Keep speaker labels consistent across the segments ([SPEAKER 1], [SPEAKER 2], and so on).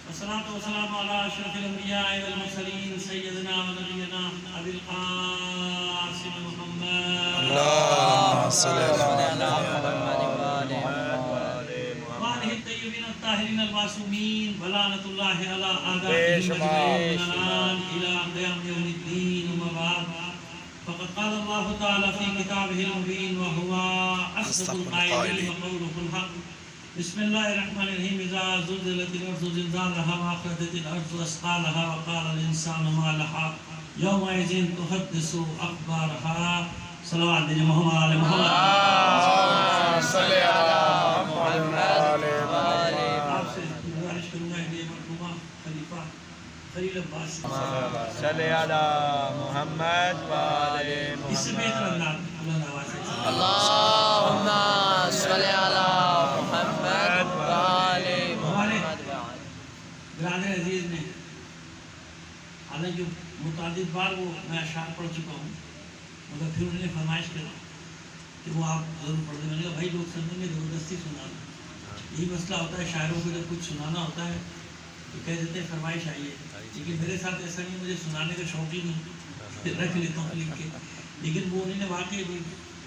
[SPEAKER 1] والصلاة والسلام على أشرف الأنبياء والمرسلين سيدنا ونبينا أبي القاسم محمد
[SPEAKER 2] اللهم صل على
[SPEAKER 1] وآله الطيبين الطاهرين المعصومين ولعنة الله على أعدائهم أجمعين إلى قيام يوم الدين. وما بعد، فقد قال الله تعالى في كتابه المبين وهو أصدق القائلين وقوله الحق. بسم الله الرحمن الرحيم. إذا زلزلت الأرض زلزالها وأخرجت الأرض أثقالها وقال الإنسان ما لها يومئذ تحدث أخبارها. صلوات على محمد وعلى محمد.
[SPEAKER 2] صل على محمد
[SPEAKER 1] آپ سے گزارش کروں گا کہ مرحومہ خلیفہ خلیل عباس
[SPEAKER 2] صل علی محمد وآل
[SPEAKER 1] اس سے بہتر انداز میں بلند آواز سے
[SPEAKER 3] اللهم صل على محمد وآل محمد.
[SPEAKER 1] برادر عزیز نے حالانکہ متعدد بار وہ میں اشعار پڑھ چکا ہوں، مگر پھر انہوں نے فرمائش کری کہ وہ آپ ضرور پڑھ دیں. میں نے کہا بھائی لوگ سنیں گے زبردستی سنا دیں. یہی مسئلہ ہوتا ہے شاعروں کو جب کچھ سنانا ہوتا ہے تو کہہ دیتے ہیں فرمائش آئیے، لیکن میرے ساتھ ایسا نہیں، مجھے سنانے کا شوق ہی نہیں، رکھ لیتا ہوں لکھ کے. لیکن وہ انہوں نے واقعی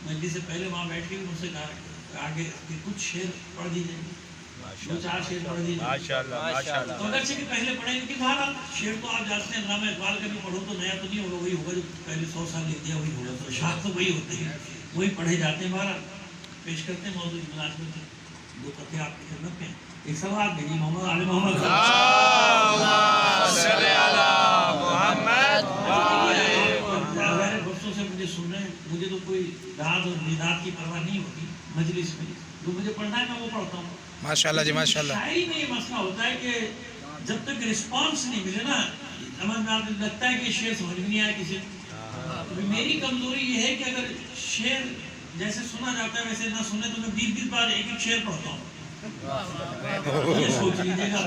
[SPEAKER 1] مجلس سے پہلے وہاں بیٹھ کے مجھ سے کہا آگے کہ کچھ شعر پڑھ دیجیے، دو چار شعر پڑھ دیجیے.
[SPEAKER 2] ماشاءاللہ
[SPEAKER 1] تو اگرچہ کہ پہلے پڑھیں گے، لیکن ہاں شعر تو آپ جانتے ہیں علامہ اقبال کا بھی پڑھو تو نیا تو نہیں ہوگا، وہی ہوگا جو پہلے 100 سال لے دیا وہی ہوگا. تو شاعر تو وہی ہوتے ہیں، وہی پڑھے جاتے ہیں. بہرحال پیش کرتے ہیں موضوع کی ملازمت سے دو قطعے آپ کی خدمت میں. ایک سوال بھیجی محمد علی محمد
[SPEAKER 2] صل علی محمد
[SPEAKER 1] برسوں سے مجھے سن رہے ہیں، مجھے تو کوئی داد اور بیداد کی پرواہ نہیں ہوتی. مجلس میں جو مجھے پڑھنا ہے میں وہ پڑھتا ہوں.
[SPEAKER 2] ماشاءاللہ جی ماشاءاللہ.
[SPEAKER 1] شاعری میں یہ مسئلہ ہوتا ہے کہ جب تک رسپانس نہیں ملے نا، سمجھ میں آپ لگتا ہے کہ شعر سمجھ میں نہیں آیا کسی. میری کمزوری یہ ہے کہ اگر شعر جیسے سنا جاتا ہے ویسے نہ سنے تو میں 20 بار ایک ایک شعر پڑھتا ہوں. یہ سوچ لیجیے گا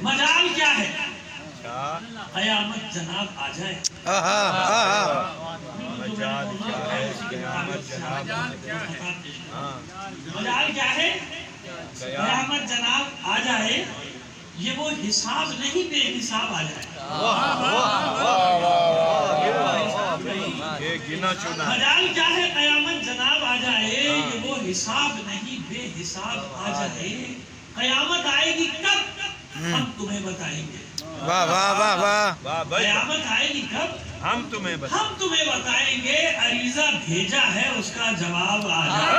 [SPEAKER 1] مجال کیا ہے. قیامت جناب آ جائے. مجال کیا ہے؟ قیامت جناب آ جائے، یہ وہ حساب نہیں بے حساب آ جائے. مجال کیا ہے؟ قیامت جناب آ جائے، یہ وہ حساب نہیں بے حساب آ جائے. قیامت آئے گی کب ہم تمہیں بتائیں گے.
[SPEAKER 2] واہ واہ واہ واہ.
[SPEAKER 1] قیامت آئے گی کب
[SPEAKER 2] ہم تمہیں
[SPEAKER 1] بتائیں گے. عریضہ بھیجا ہے اس کا جواب آ جائے.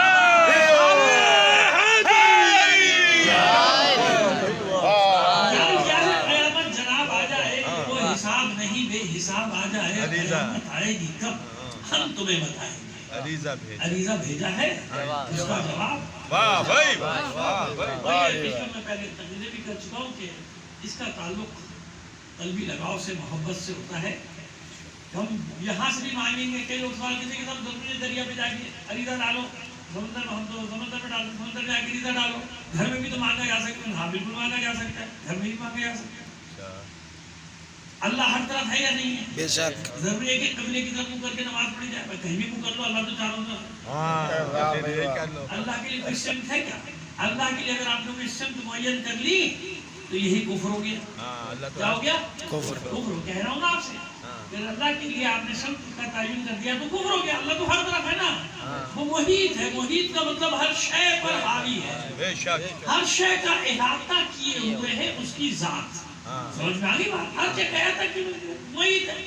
[SPEAKER 1] قیامت جناب آ جائے، وہ حساب نہیں بے حساب آ جائے. قیامت آئے گی کب ہم تمہیں بتائیں گے. عریضہ بھیجا ہے اس کا جواب. میں پہلے تقریر بھی کر چکا ہوں کہ اس کا تعلق قلبی لگاؤ سے محبت سے ہوتا ہے. ہم یہاں سے بھی مانگیں گے. کئی لوگ سوال کرتے ہیں کہ سب ضروری دریا پہ جا کے عریضہ ڈالو، سمندر میں ہم تو سمندر میں ڈالو، سمندر میں جا کے عریضہ ڈالو. گھر میں بھی تو مانگا جا سکتا ہے. ہاں بالکل مانگا جا سکتا ہے، گھر میں بھی مانگا جا سکتا ہے. اللہ ہر طرف ہے یا نہیں ہے؟
[SPEAKER 2] بے شک.
[SPEAKER 1] ضروری ہے کہ قبلے کی طرف منہ کر کے نماز پڑھی جائے. کہیں بھی منہ کر لو، اللہ تو چاروں طرف. اللہ کے لیے کوئی سمت ہے کیا؟ اللہ کے لیے اگر آپ نے کوئی سمت معین کر لی تو یہی کفر ہو گیا. کیا ہو گیا؟ کفر. کہہ رہا ہوں نا آپ سے، اگر اللہ کے لیے آپ نے سمت کا تعین کر دیا تو کفر ہو گیا. اللہ تو ہر طرف ہے نا، وہ محیط ہے. محیط کا مطلب ہر شے پر حاوی ہے، ہر شے کا احاطہ کیے ہوئے ہے اس کی ذات. سمجھ میں آگئی بات؟ ہر جگہ احاطہ کیے ہوئے محیط ہے،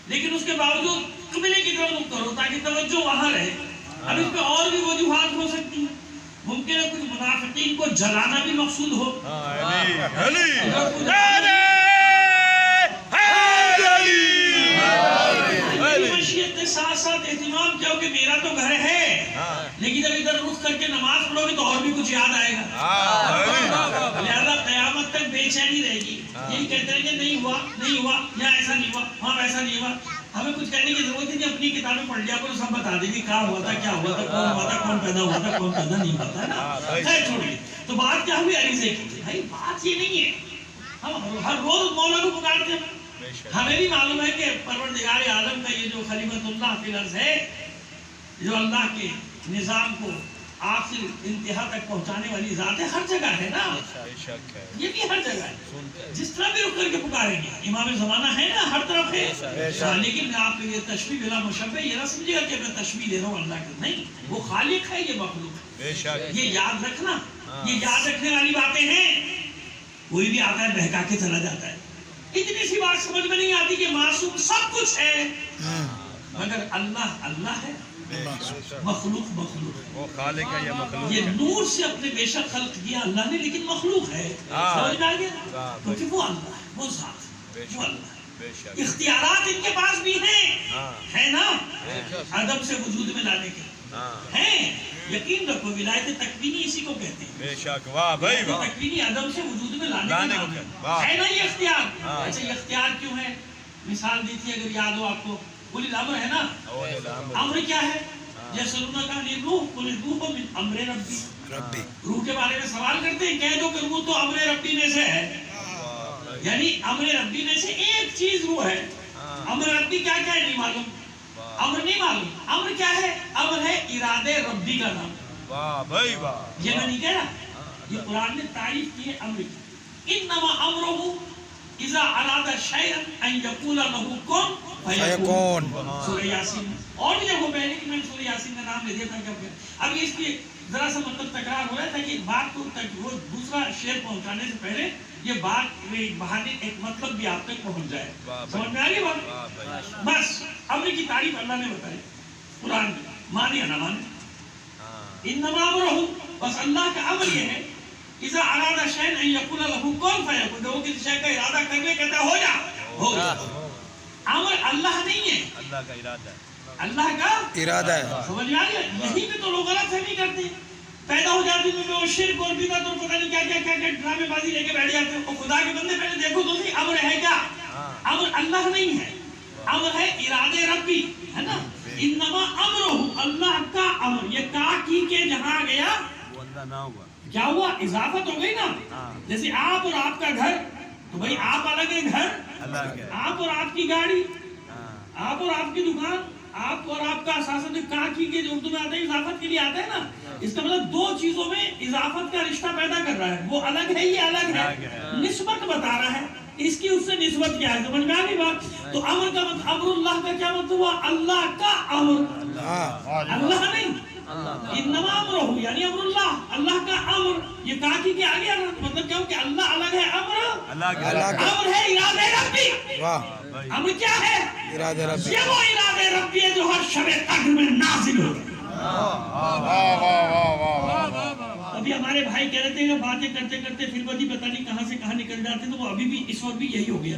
[SPEAKER 1] لیکن اس کے باوجود قبلے کی طرف رخ کرو تاکہ توجہ وہاں رہے. اب اس پہ اور بھی وجوہات ہو سکتی ہیں. ممکن ہے کچھ منافقین کو جلانا بھی مقصود ہو. مشیت نے ساتھ ساتھ اہتمام کیا کہ میرا تو گھر ہے، لیکن جب ادھر رخ کر کے نماز پڑھو گے تو اور بھی کچھ یاد آئے گا. لہذا قیامت تک بے چینی رہے گی. یہی کہتے ہیں کہ نہیں ہوا نہیں ہوا، یہاں ایسا نہیں ہوا، وہاں ویسا نہیں ہوا. ہمیں کچھ کہنے کی ضرورت نہیں. اپنی کتابیں پڑھ لیا کرو، سب بتا دیں گے کیا ہوا تھا، کیا ہوا تھا، کون ہوا تھا، کون پیدا ہوا تھا، کون پیدا نہیں ہوا تھا نا. خیر چھوڑیے. تو بات کیا ہوئی عریضے کی؟ بھائی بات یہ نہیں ہے ہم ہر روز مولا کو پکارتے ہیں. ہمیں بھی معلوم ہے کہ پروردگار عالم کا یہ جو خلیفۃ اللہ فی الارض ہے، جو اللہ کے نظام کو آخر انتہا تک پہنچانے والی ذات ہے، ہر جگہ ہے نا،
[SPEAKER 2] بے شک ہے
[SPEAKER 1] یہ بھی ہر جگہ ہے، جس طرح بھی رک کر کے پکاریں گے امام زمانہ ہے نا، ہر طرف ہے، لیکن میں آپ کو یہ تشبیہ بلا مشبہ یہ نہ سمجھے گا کہ میں تشبیہ دے رہا ہوں اللہ کی، نہیں، وہ خالق ہے، یہ مخلوق ہے،
[SPEAKER 2] بے شک
[SPEAKER 1] یہ یاد رکھنا، یہ یاد رکھنے والی باتیں ہیں۔ کوئی بھی آتا ہے بہکا کے چلا جاتا ہے، اتنی سی بات سمجھ میں نہیں آتی کہ معصوم سب کچھ ہے، مگر اللہ اللہ ہے، مخلوق مخلوق ہے،
[SPEAKER 2] وہ خالق ہے یا مخلوق
[SPEAKER 1] یہ
[SPEAKER 2] ہے؟
[SPEAKER 1] نور سے اپنے بے شک خلق کیا اللہ نے، لیکن مخلوق ہے، سمجھ میں آ گیا؟
[SPEAKER 2] واہ،
[SPEAKER 1] کیونکہ وہ اللہ ہے، وہ ذات ہے، وہ اللہ ہے،
[SPEAKER 2] بے شک
[SPEAKER 1] اختیارات ان کے پاس بھی ہیں،
[SPEAKER 2] ہاں
[SPEAKER 1] ہے نا، عدم سے وجود میں لانے کے
[SPEAKER 2] ہاں
[SPEAKER 1] ہیں، یقین رکھو ولایت تکوینی اسی کو کہتے ہیں،
[SPEAKER 2] بے شک واہ بھائی واہ
[SPEAKER 1] تکوینی عدم سے وجود میں لانے
[SPEAKER 2] لانے
[SPEAKER 1] کے
[SPEAKER 2] کو
[SPEAKER 1] نام
[SPEAKER 2] کہتے ہیں، واہ۔
[SPEAKER 1] ہے نا یہ اختیار۔
[SPEAKER 2] ہاں۔
[SPEAKER 1] اچھا یہ اختیار کیوں ہے؟ مثال دی تھی اگر یاد ہو آپ کو، قل الامر ہے نا، امر کیا ہے؟ یسألونک عن الروح قل الروح من امر ربی، روح کے بارے میں سوال کرتے ہیں، کہہ دو کہ روح تو امر ربی میں سے ہے، یعنی امر ربی میں سے ایک چیز روح ہے، امر ربی کیا کیا ہے نہیں معلوم، امر نہیں معلوم، امر کیا ہے؟ امر ہے ارادے ربی کا نام،
[SPEAKER 2] واہ بھائی واہ،
[SPEAKER 1] یہ میں نہیں کہہ رہا، یہ قرآن نے تعریف کی ہے امر کی، انما امرہ اذا اراد شیئا ان یقول له کن فیکون، سورہ یاسین اور بھی جگہوں پہ ہے، لیکن میں نے سورہ یاسین کا نام لے دیا تھا کہ اب اس کی ذرا سا مطلب تکرار ہو رہا تھا کہ بات کو وہ دوسرا شعر پہنچانے سے پہلے یہ بات بہانے ایک مطلب بھی آپ تک پہنچ جائے، سمجھ میں آ گئی بات؟ بس امر کی تعریف اللہ نے بتائی قرآن میں، مانے یا نہ مانے، انما امرہ، بس اللہ کا امر یہ ہے اذا اراد شیئا ان یقول له کن فیکون، جو کسی شے کا ارادہ کرنے کہتا ہے ہو جا، ہو جا، امر اللہ نہیں ہے،
[SPEAKER 2] اللہ کا ارادہ ہے،
[SPEAKER 1] اللہ کا
[SPEAKER 2] ارادہ ہے،
[SPEAKER 1] سمجھ میں آ گیا؟ یہی پہ تو لوگ غلط فہمی کرتے ہیں، پیدا ہو جاتی ہے وہ شرک اور بدعت اور پتہ نہیں کیا کیا کیا ڈرامے بازی لے کے بیٹھ جاتے ہیں، وہ خدا کے بندے پہلے دیکھو تو صحیح امر ہے کیا؟ امر اللہ نہیں ہے، امر ہے ارادے ربی، ہے نا، انما امرہ، اللہ کا امر، یہ کا کی کے جہاں گیا
[SPEAKER 2] وہ اللہ نہ ہوا،
[SPEAKER 1] کیا ہوا؟ اضافت ہو گئی نا، جیسے آپ اور آپ کا گھر، تو بھائی آپ الگ ہے، گھر
[SPEAKER 2] اللہ کے،
[SPEAKER 1] آپ اور آپ کی گاڑی، آپ اور آپ کی دکان، آپ اور آپ کا اثاثہ، جو کا کی کے جو اردو میں آتا ہے اضافت کے لیے آتا ہے نا، اس کا مطلب دو چیزوں میں اضافت کا رشتہ پیدا کر رہا ہے، وہ الگ ہے یہ الگ ہے، نسبت بتا رہا ہے، اس کی اس سے نسبت کیا ہے، سمجھ میں آ گئی بات؟ تو امر کا مطلب، امر اللہ کا کیا مطلب ہوا؟ اللہ کا امر، اللہ نہیں، انما امرہ یعنی امر اللہ، اللہ کا امر، یہ کہا کہ آ گیا مطلب کیا ہو کہ اللہ الگ ہے، امر
[SPEAKER 2] اللہ کے،
[SPEAKER 1] امر ہے ارادے ربی، امر کیا ہے؟ ارادے ربی، یہ وہ ارادے ربی ہے جو ہر شب قدر میں نازل ہو گئے۔ ابھی ہمارے بھائی کہہ رہے تھے کہ باتیں کرتے کرتے پھر بدی پتہ نہیں کہاں سے کہاں نکل جاتے، تو وہ ابھی بھی اس وقت بھی یہی ہو گیا،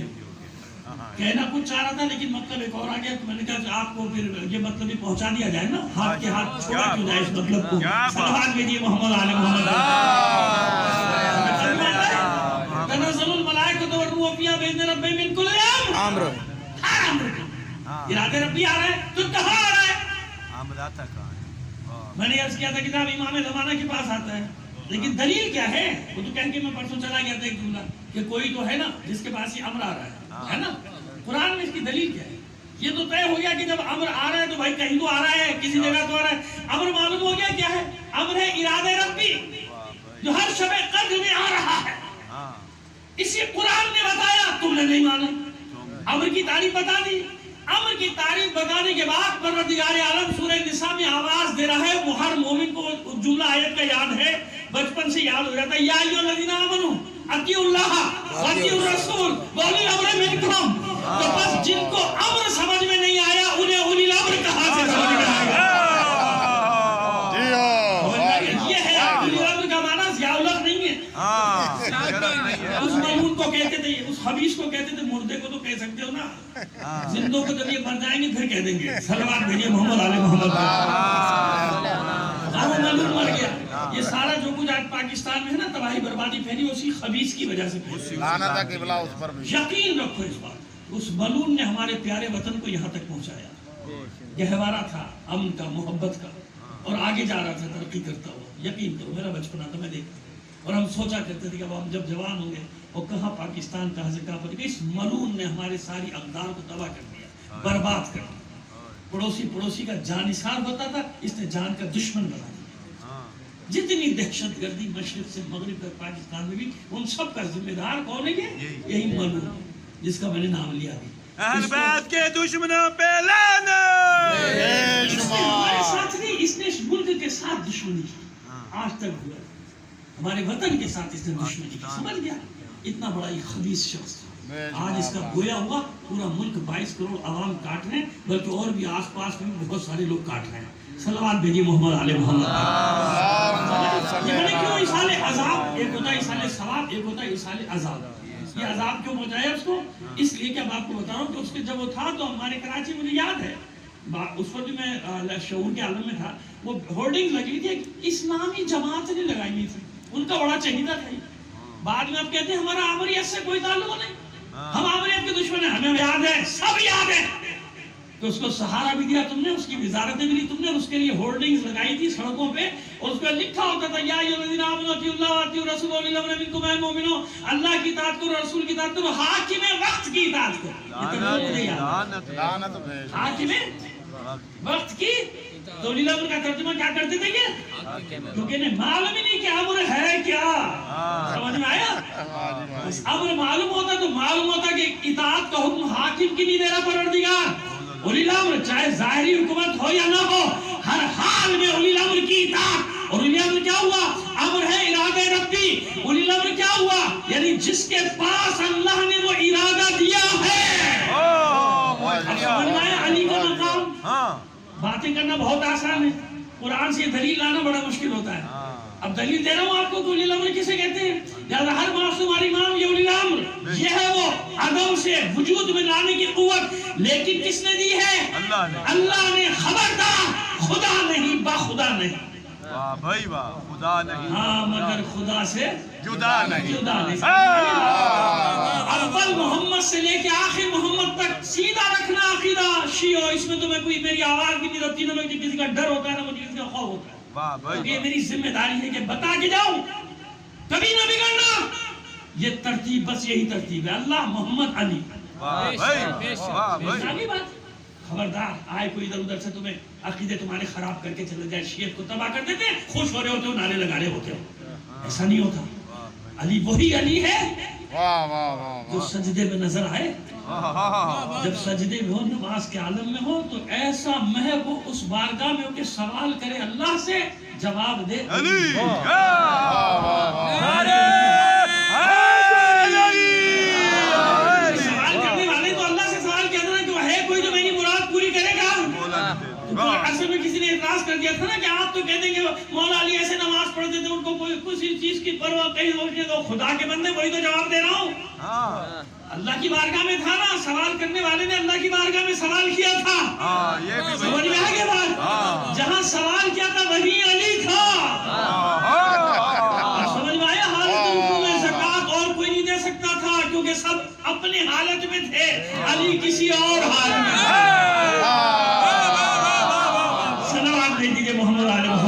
[SPEAKER 1] کہنا کچھ چاہ رہا تھا لیکن مطلب ایک اور آ گیا، تو میں نے کہا آپ کو پھر یہ مطلب بھی پہنچا دیا جائے نا، ہاتھ کے ہاتھ چھوڑا کیوں جائے اس مطلب کو، صلوات بھیجیے محمد آل محمد، تنزل الملائکۃ والروح فیہا بإذن ربہم من کل امر، ہر امر کا ارادے ربی آ رہا ہے، تو کہاں آ رہا ہے؟
[SPEAKER 2] امر آتا کہاں ہے؟
[SPEAKER 1] میں نے عرض کیا تھا کتاب امام زمانہ کے پاس آتا ہے، لیکن دلیل کیا ہے؟ وہ تو کہہ کے میں پرسوں چلا گیا تھا ایک جملہ کہ کوئی تو ہے نا جس کے پاس یہ امر آ رہا ہے نا، قرآن میں اس کی دلیل کیا ہے؟ یہ تو طے ہو گیا کہ جب امر آ رہا ہے تو بھائی کہیں تو آ رہا ہے، کسی جگہ تو آ رہا ہے، امر معلوم ہو گیا کیا ہے؟ امر ہے ارادے ربی جو ہر شب قدر میں آ رہا ہے، اسی قرآن نے بتایا، تم نے نہیں مانا، امر کی تعریف بتا دی، امر کی تعریف بتانے کے بعد پروردگار عالم سورہ نساء میں آواز دے رہا ہے، وہ ہر مومن کو جملہ آیت کا یاد ہے، بچپن سے یاد ہو جاتا ہے، یا ایھا الذین آمنوا اطیعوا اللہ واطیعوا الرسول واولی الامر منکم، تو بس جن کو امر سمجھ میں نہیں آیا انہیں اولی الامر کہاں سے سمجھ میں آئے گا؟ یہ ہے اولی الامر کا معنی ضیاء الحق نہیں ہے، اس ملعون کو کہتے تھے، اس خبیث کو کہتے تھے، مردے کو تو کہہ سکتے ہو نا، زندوں کو جب یہ مر جائیں گے پھر کہہ دیں گے صلوات بھیجیے محمد آل محمد، وہ ملعون مر گیا۔ یہ سارا جو کچھ آج پاکستان میں ہے نا تباہی بربادی پھیلی، اسی خبیث کی وجہ سے پھیلی، یقین رکھو اس بات، اس ملعون نے ہمارے پیارے وطن کو یہاں تک پہنچایا، گہوارہ تھا امن کا، محبت کا، اور آگے جا رہا تھا ترقی کرتا ہوا، یقین کرو میرا بچپنا تھا میں دیکھتا، اور ہم سوچا کرتے تھے کہ ہم جب جوان ہوں گے اور کہاں پاکستان کہاں سے کہاں پہنچے، اس ملعون نے ہمارے ساری اقدار کو تباہ کر دیا، برباد کر دیا، پڑوسی کا جانثار ہوتا تھا، اس نے جان کا دشمن بنا دیا، جتنی دہشت گردی مشرق سے مغرب تک پاکستان میں بھی، ان سب کا ذمہ دار کون ہے؟ یہی ملعون جس کا میں نے نام لیا بھی.
[SPEAKER 2] اہل بیت کے دشمنوں پہ لعنت.
[SPEAKER 1] اس نے ہمارے ساتھ نہیں، اس نے اس ملک کے ساتھ دشمنی کی آج تک ہوا. ہمارے وطن کے ساتھ اس نے دشمنی کی. سمجھ گیا اتنا بڑا یہ خبیث شخص تھا. آج اس کا گویا ہوا پورا ملک 22 کروڑ عوام کاٹ رہے ہیں، بلکہ اور بھی آس پاس میں بہت سارے لوگ کاٹ رہے ہیں. صلوات بھیجیے محمد علیہ محمد. یہ کیوں ایصال عذاب، ایک ہوتا ہے ایصال ثواب، ایک ہوتا ہے ایصال عذاب. یہ عذاب کیوں پہنچایا اس کو؟ اس لیے کہ اب آپ کو بتا رہا ہوں کہ اس کے جب وہ تھا تو ہمارے کراچی مجھے یاد ہے، اس وقت بھی میں شعور کے عالم میں تھا، وہ ہورڈنگ لگی تھی اسلامی جماعت نے لگائی ہوئی تھی، ان کا بڑا چہیدہ تھا. بعد میں آپ کہتے ہیں ہمارا آمریت سے کوئی تعلق نہیں، ہم آمریت کے دشمن ہیں. ہمیں یاد ہے، سب یاد ہے کہ اس کو سہارا بھی دیا تم نے، اس کی وزارتیں بھی لی تم نے، اس کے لیے ہورڈنگز لگائی تھی سڑکوں پہ، اور اس پہ لکھا ہوتا تھا یا ایھا الذین آمنوا اطیعوا اللہ واطیعوا الرسول واولی الامر منکم اے مومنو، اللہ کی اطاعت کرو، رسول کی اطاعت کرو، حاکم وقت کی اطاعت کرو. حاکم وقت کی تو اولی الامر کا ترجمہ کیا کرتے تھے یہ؟ کیونکہ انہیں معلوم ہی نہیں کہ امر ہے کیا. سمجھ میں آیا؟ بس امر معلوم ہوتا تو معلوم ہوتا کہ اطاعت کا حکم حاکم کی نہیں دے رہا پروردگار. اولی الامر چاہے ظاہری حکومت ہو یا نہ ہو، ہر حال میں اولی الامر کی اطاعت. اور اولی الامر کیا ہوا؟ امر ہے ارادہ ربی. اولی الامر کیا ہوا؟ یعنی جس کے پاس اللہ نے وہ ارادہ دیا ہے. سمجھ میں آیا علی کا مقام؟ باتیں کرنا بہت آسان ہے، قرآن سے دلیل لانا بڑا مشکل ہوتا ہے. اب دلیل دے رہا ہوں آپ کو کہ اولی الامر کسے کہتے ہیں. لہذا ہر معصوم ہر امام یہ اولی الامر، یہ ہے وہ عدم سے وجود میں لانے کی قوت. لیکن کس نے دی ہے؟ اللہ نے. خبردار، خدا نہیں، با خدا نہیں.
[SPEAKER 2] واہ بھائی واہ، خدا نہیں،
[SPEAKER 1] ہاں مگر خدا سے
[SPEAKER 2] جدا نہیں.
[SPEAKER 1] اول محمد سے لے کے آخر محمد تک سیدھا رکھنا عقیدہ شیعہ. اس میں تو میں کوئی میری آواز بھی نہیں رکھتی، نہ مجھے کسی کا ڈر ہوتا ہے، نہ مجھے کسی کا خوف ہوتا ہے. یہ میری ذمہ داری ہے کہ بتا کے جاؤں، کبھی نہ بگڑنا. یہ ترتیب، بس یہی ترتیب ہے، اللہ محمد علی. خبردار آئے کوئی ادھر ادھر سے تمہیں عقیدے تمہارے خراب کر کے چلے جائے، شیعت کو تباہ کر دیتے، خوش ہو رہے ہوتے ہو، نعرے لگا رہے ہوتے ہو. ایسا نہیں ہوتا. علی وہی علی ہے جو سجدے میں نظر آئے. جب سجدے میں ہو، نماز کے عالم میں ہو، تو ایسا محب ہو اس بارگاہ میں ہو کہ سوال کرے اللہ سے، جواب دے علی. سوال کرنے والے تو اللہ سے سوال کیا تھا کہ وہ ہے کوئی جو میری مراد پوری کرے گا. اصل میں کسی نے اعتراض کر دیا تھا نا کہ آپ تو کہتے ہیں کہ مولا علی ایسے نماز پڑھتے تھے، ان کو کوئی کسی چیز کی پرواہ کہیں ہوتی ہے. تو خدا کے بندے وہی تو جواب دے رہا ہوں. اللہ کی بارگاہ میں تھا نا، سوال کرنے والے نے اللہ کی بارگاہ میں سوال کیا تھا. سمجھ میں آ گیا بات؟ جہاں سوال کیا تھا وہی علی تھا. سمجھ میں آیا؟ حالت رکوع میں زکات اور کوئی نہیں دے سکتا تھا، کیونکہ سب اپنے حالت میں تھے، علی کسی اور حال میں. صلوات بھیج دیجیے محمد علیہ محمد.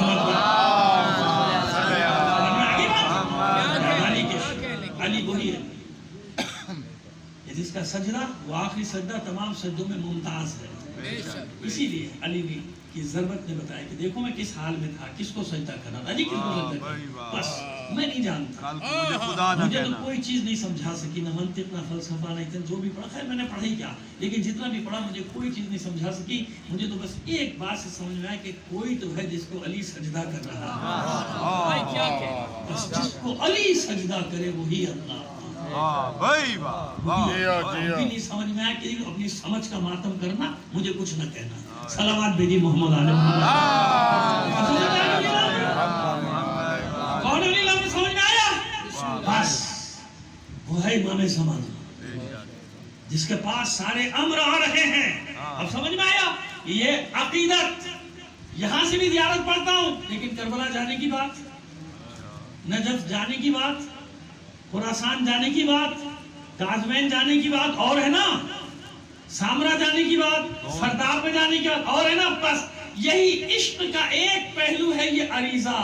[SPEAKER 1] علی وہی ہے جس کا سجدہ وہ آخری سجدہ تمام سجدوں میں ممتاز ہے. اسی لیے علی کی ضرورت نے بتایا کہ دیکھو میں کس حال میں تھا، کس کو سجدہ کرنا تھا. علی کس کو سجدہ کرنا، بس میں نہیں جانتا. مجھے تو کوئی چیز نہیں سمجھا سکی، نہ منطق، نہ فلسفہ، نہ جو بھی پڑھا. خیر میں نے پڑھا ہی کیا، لیکن جتنا بھی پڑھا مجھے کوئی چیز نہیں سمجھا سکی. مجھے تو بس ایک بات سے سمجھ میں آیا کہ کوئی تو ہے جس کو علی سجدہ کر رہا ہے. بس جس کو علی سجدہ کرے وہی اللہ. نہیں سمجھ میں آیا کہ اپنی سمجھ کا ماتم کرنا، مجھے کچھ نہ کہنا. صلوات بھیجی محمد علیہ محمد. کون علی الامر سمجھ میں آیا؟ بس وہ ہے امام زمانہ جس کے پاس سارے امر آ رہے ہیں. اب سمجھ میں آیا؟ یہ عقیدت. یہاں سے بھی زیارت پڑھتا ہوں، لیکن کربلا جانے کی بات، نجف جانے کی بات، خراسان جانے کی بات، قازوین جانے کی بات اور ہے نا، سامرا جانے کی بات، سرداب میں جانے کی بات اور ہے نا. بس یہی عشق کا ایک پہلو ہے، یہ عریضہ.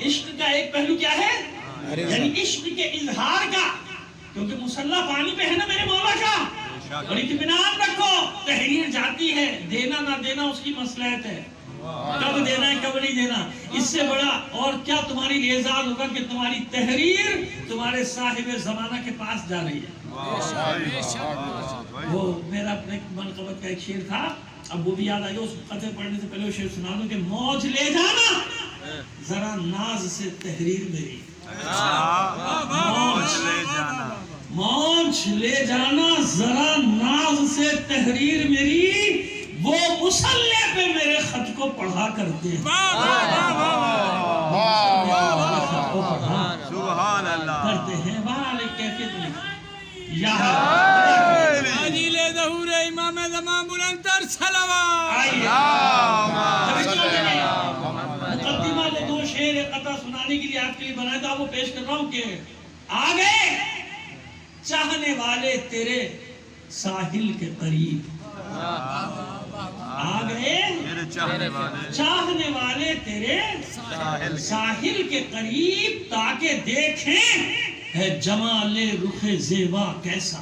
[SPEAKER 1] عشق کا ایک پہلو کیا ہے؟ یعنی عشق کے اظہار کا. کیونکہ مسلح پانی پہ ہے نا میرے مولا کا. اور اطمینان رکھو تحریر جاتی ہے، دینا نہ دینا اس کی مصلحت ہے، کب دینا ہے کب نہیں دینا، اس سے بڑا اور کیا تمہاری لیے اعزاز ہوگا کہ تمہاری تحریر تمہارے صاحب زمانہ کے پاس جا رہی ہے۔ وہ میرا اپنے منقبت کا ایک شعر تھا، اب وہ بھی یاد آئے گا، اس قطع پڑھنے سے پہلے وہ شعر سنا دوں کہ موج لے جانا ذرا ناز سے تحریر میری،
[SPEAKER 2] موج لے جانا،
[SPEAKER 1] موج لے جانا ذرا ناز سے تحریر میری، وہ مصلح پہ میرے خط کو پڑھا کرتے ہیں،
[SPEAKER 2] سبحان اللہ
[SPEAKER 1] کرتے ہیں بہرحال ایک کیفیت میں یا
[SPEAKER 4] عجیل ظہور امام زمان بلندتر صلوات۔
[SPEAKER 1] آئیے مقدمہ وہ دو شعر قطع سنانے کے لیے آپ کے لیے بنایا تھا، وہ پیش کر رہا ہوں کہ آگے چاہنے والے تیرے ساحل کے قریب، آگے
[SPEAKER 2] میرے چاہنے والے
[SPEAKER 1] چاہنے والے تیرے ساحل کے قریب، تاکہ دیکھیں ہے جمال رخ زیبا کیسا،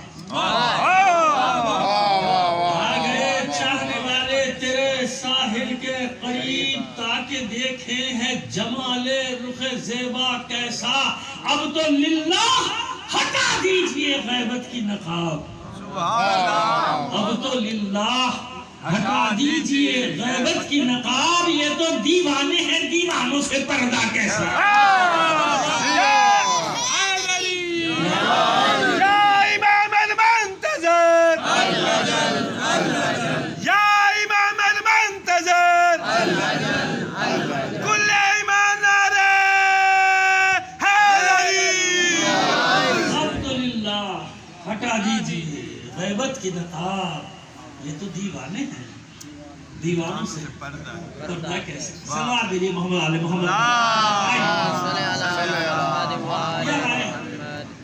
[SPEAKER 1] آگے چاہنے والے تیرے ساحل کے قریب، تاکہ دیکھیں ہے جمال رخ زیبا کیسا، اب تو للہ ہٹا دیجئے غیبت کی نقاب، اب تو للہ ہٹا دیجئے غیبت کی نقاب، یہ تو دیوانے ہیں دیوانوں سے پردہ کیسا، ہٹا دیجئے غیبت کی نقاب، یہ تو دیوانے ہیں دیوانوں سے پردہ کیسے، صلوات دیجئے محمد علی محمد۔